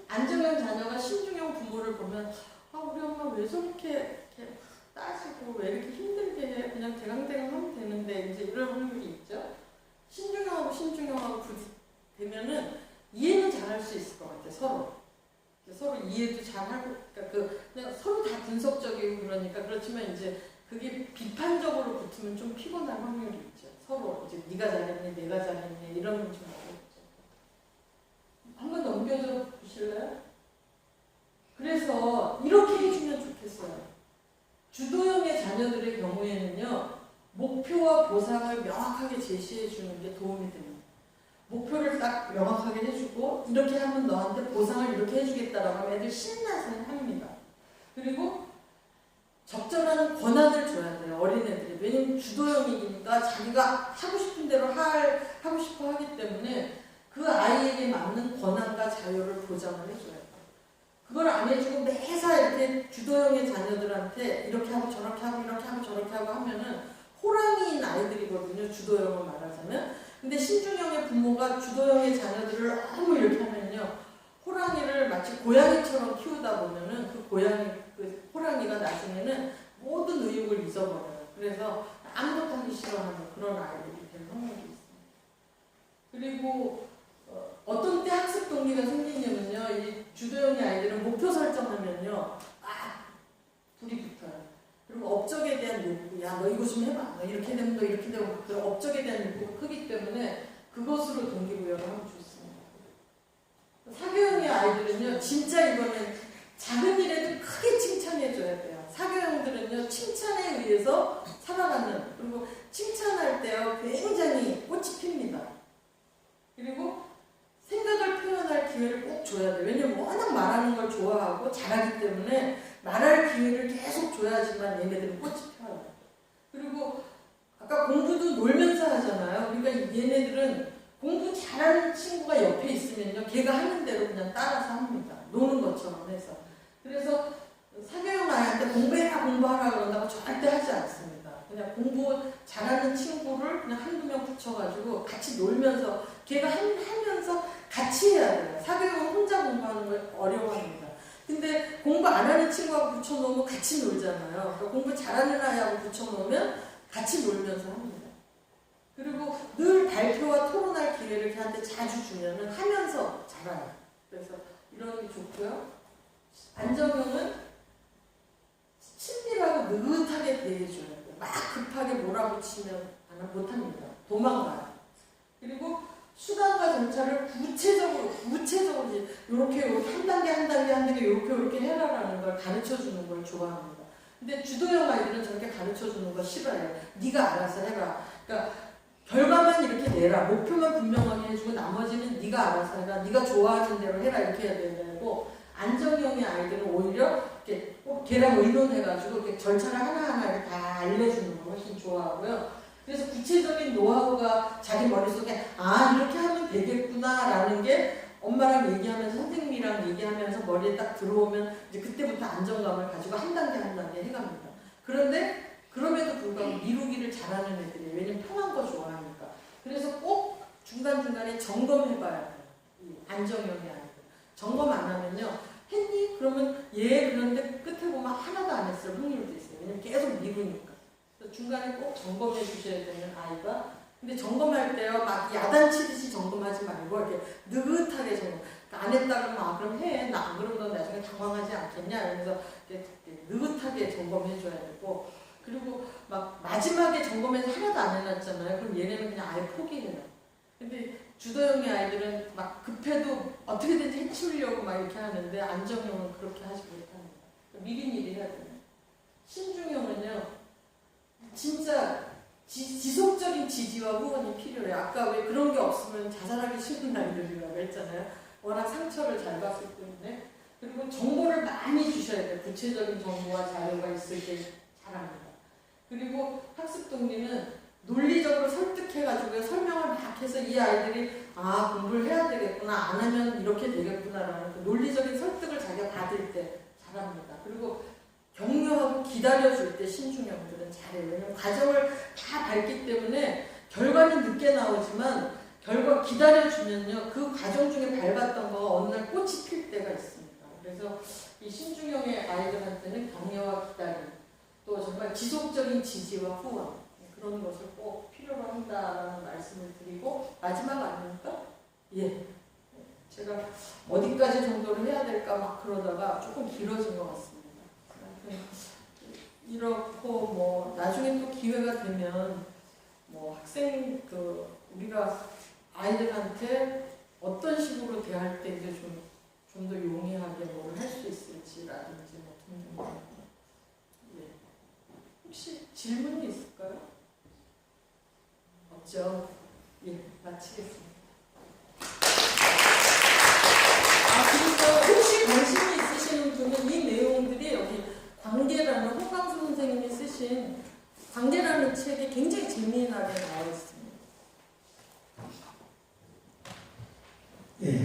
안정형 자녀가 신중형 부모를 보면 우리 엄마 왜 저렇게 이렇게 따지고 왜 이렇게 힘들게 해, 그냥 대강대강 하면 되는데 이제 이런 확률이 있죠. 신중형하고 되면은 이해는 잘할 수 있을 것 같아. 서로 이해도 잘하고, 그러니까 그냥 서로 다 분석적이고 그러니까. 그렇지만 이제 그게 비판적으로 붙으면 좀 피곤할 확률이 있죠. 서로 이제 네가 잘했니, 내가 잘했니 이런 좀 어렵죠. 한번 넘겨줘 보실래요? 그래서 이렇게 해주면 좋겠어요. 주도형의 자녀들의 경우에는요, 목표와 보상을 명확하게 제시해 주는 게 도움이 됩니다. 목표를 딱 명확하게 해주고 이렇게 하면 너한테 보상을 이렇게 해주겠다라고 하면 애들 신나서 합니다. 그리고 적절한 권한을 줘야 돼요, 어린애들이. 왜냐면 주도형이니까 자기가 하고 싶은 대로 하고 싶어 하기 때문에 그 아이에게 맞는 권한과 자유를 보장을 해줘야 돼요. 그걸 안 해주고 매사 이렇게 주도형의 자녀들한테 이렇게 하고 저렇게 하고 이렇게 하고 저렇게 하고 하면은 호랑이인 아이들이거든요, 주도형을 말하자면. 근데 신중형의 부모가 주도형의 자녀들을 너무 이렇게 하면요, 호랑이를 마치 고양이처럼 키우다 보면은 그 호랑이가 나중에는 모든 의욕을 잊어버려요. 그래서 아무것도 하기 싫어하는 그런 아이들이 될 확률이 있습니다. 그리고 어떤 때 학습 동기가 생기냐면요, 이 주도형의 아이들은 목표 설정하면요, 불이 붙어요. 그리고 업적에 대한 욕구, 야, 너 이거 좀 해봐. 너 이렇게 되면 너 이렇게 되고, 그 업적에 대한 욕구가 크기 때문에 그것으로 동기부여를 하면 좋습니다. 사교형의 아이들은요, 진짜 이거는 작은 일에도 크게 칭찬해줘야 돼요. 사교형들은요, 칭찬에 의해서 살아가는, 그리고 칭찬할 때요, 굉장히 꽃이 핍니다. 그리고 생각을 표현할 기회를 꼭 줘야 돼요. 왜냐면 워낙 말하는 걸 좋아하고 잘하기 때문에 말할 기회를 계속 줘야지만 얘네들은 꽃이 펴요. 그리고 아까 공부도 놀면서 하잖아요. 그러니까 얘네들은 공부 잘하는 친구가 옆에 있으면요, 걔가 하는 대로 그냥 따라서 합니다. 노는 것처럼 해서. 그래서 사교형 아이한테 공부하라 그런다고 절대 하지 않습니다. 그냥 공부 잘하는 친구를 그냥 한두 명 붙여가지고 같이 놀면서 걔가 하면서 같이 해야 돼요. 사교형은 혼자 공부하는 걸 어려워합니다. 근데 공부 안 하는 친구하고 붙여놓으면 같이 놀잖아요. 그러니까 공부 잘하는 아이하고 붙여놓으면 같이 놀면서 합니다. 그리고 늘 발표와 토론할 기회를 걔한테 자주 주면은 하면서 잘해요. 그래서 이런 게 좋고요. 안정형은 친밀하고 느긋하게 대해줘야 돼요. 막 급하게 몰아붙이면 못합니다. 도망가요. 그리고 수단과 절차를 구체적으로 이렇게 한 단계 이렇게 해라라는 걸 가르쳐주는 걸 좋아합니다. 근데 주도형 아이들은 저렇게 가르쳐주는 거 싫어해요. 네가 알아서 해라. 그러니까 결과만 이렇게 내라. 목표만 분명하게 해주고 나머지는 네가 알아서 해라. 네가 좋아하는 대로 해라. 이렇게 해야 되고, 안정형의 아이들은 오히려 이렇게 꼭 걔랑 의논해가지고 이렇게 절차를 하나하나 이렇게 다 알려주는 걸 훨씬 좋아하고요. 그래서 구체적인 노하우가 자기 머릿속에 이렇게 하면 되겠구나라는 게 엄마랑 얘기하면서 선생님이랑 얘기하면서 머리에 딱 들어오면 이제 그때부터 안정감을 가지고 한 단계 해갑니다. 그런데 그럼에도 불구하고 미루기를 잘하는 애들이에요. 왜냐면 편한 거 좋아하니까. 그래서 꼭 중간중간에 점검해봐야 돼요. 이 안정형의 아이들. 점검 안 하면요. 했니? 그러면 그런데 끝에 보면 하나도 안 했어요. 확률도 있어요. 왜냐면 계속 미루니까. 중간에 꼭 점검해 주셔야 되는 아이가. 근데 점검할 때요, 막 야단치듯이 점검하지 말고 이렇게 느긋하게 점검. 그러니까 안 했다 그러면 그럼 해. 나 안 그러면 너 나중에 당황하지 않겠냐. 이러면서 이렇게 느긋하게 점검해 줘야 되고. 그리고 막 마지막에 점검해서 하나도 안 해놨잖아요. 그럼 얘네는 그냥 아예 포기해요. 근데 주도형의 아이들은 막 급해도 어떻게든지 해치우려고 막 이렇게 하는데, 안정형은 그렇게 하지 못합니다. 미리미리 해야 돼요. 신중형은요, 진짜 지속적인 지지와 후원이 필요해요. 아까 왜 그런 게 없으면 자살하기 쉬운 아이들이라고 했잖아요. 워낙 상처를 잘 받기 때문에. 그리고 정보를 많이 주셔야 돼요. 구체적인 정보와 자료가 있을 때 잘합니다. 그리고 학습 동기는 논리적으로 설득해가지고 설명을 막 해서 이 아이들이 공부를 해야 되겠구나, 안 하면 이렇게 되겠구나라는 그 논리적인 설득을 자기가 받을 때 잘합니다. 그리고 격려하고 기다려줄 때 신중형들은 잘해요. 왜냐면 과정을 다 밟기 때문에 결과는 늦게 나오지만 결과 기다려주면요, 그 과정 중에 밟았던 거가 어느 날 꽃이 필 때가 있습니다. 그래서 이 신중형의 아이들한테는 격려와 기다림, 또 정말 지속적인 지지와 후원, 그런 것을 꼭 필요로 한다라는 말씀을 드리고, 마지막 아닙니까? 제가 어디까지 정도로 해야 될까 막 그러다가 조금 길어진 것 같습니다. 이렇고 나중에 또 기회가 되면 학생 우리가 아이들한테 어떤 식으로 대할 때 이제 좀 더 용이하게 뭘 할 수 있을지라든지 등등. 혹시 질문이 있을까요? 없죠? 마치겠습니다. 그러니까 혹시 관심이 있으시는 분은 이 내용들이 여기 광계라는 홍강수 선생님이 쓰신 광계라는 책이 굉장히 재미나게 나와 있습니다.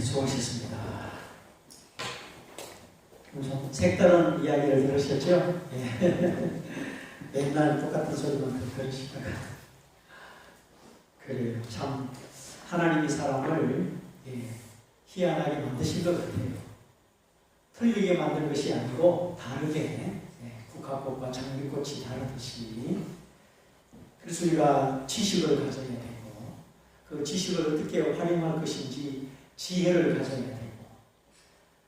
수고하셨습니다. 좀 색다른 이야기를 들으셨죠? 맨날 똑같은 소리만 들으시다가. 그래요. 참 하나님이 사람을 희한하게 만드신 것 같아요. 틀리게 만든 것이 아니고 다르게, 국화꽃과 장미꽃이 다르듯이. 그래서 우리가 지식을 가져야 되고, 그 지식을 어떻게 활용할 것인지 지혜를 가져야 되고,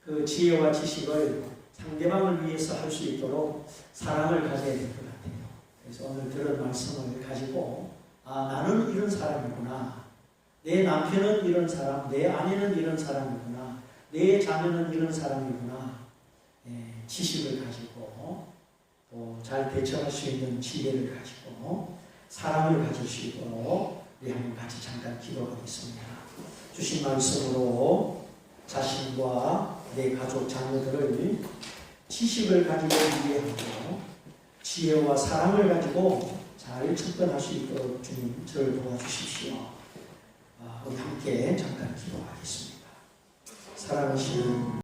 그 지혜와 지식을 상대방을 위해서 할 수 있도록 사랑을 가져야 될 것 같아요. 그래서 오늘 들은 말씀을 가지고 나는 이런 사람이구나. 내 남편은 이런 사람, 내 아내는 이런 사람이구나. 내 자녀는 이런 사람이구나. 지식을 가지고 또 잘 대처할 수 있는 지혜를 가지고 사랑을 가질 수 있도록 우리 한번 같이 잠깐 기도하겠습니다. 주신 말씀으로 자신과 내 가족 자녀들을 지식을 가지고 이해하고 지혜와 사랑을 가지고 잘 접근할 수 있도록 주님 저를 도와주십시오. 우리 함께 잠깐 기도하겠습니다. 사랑하시는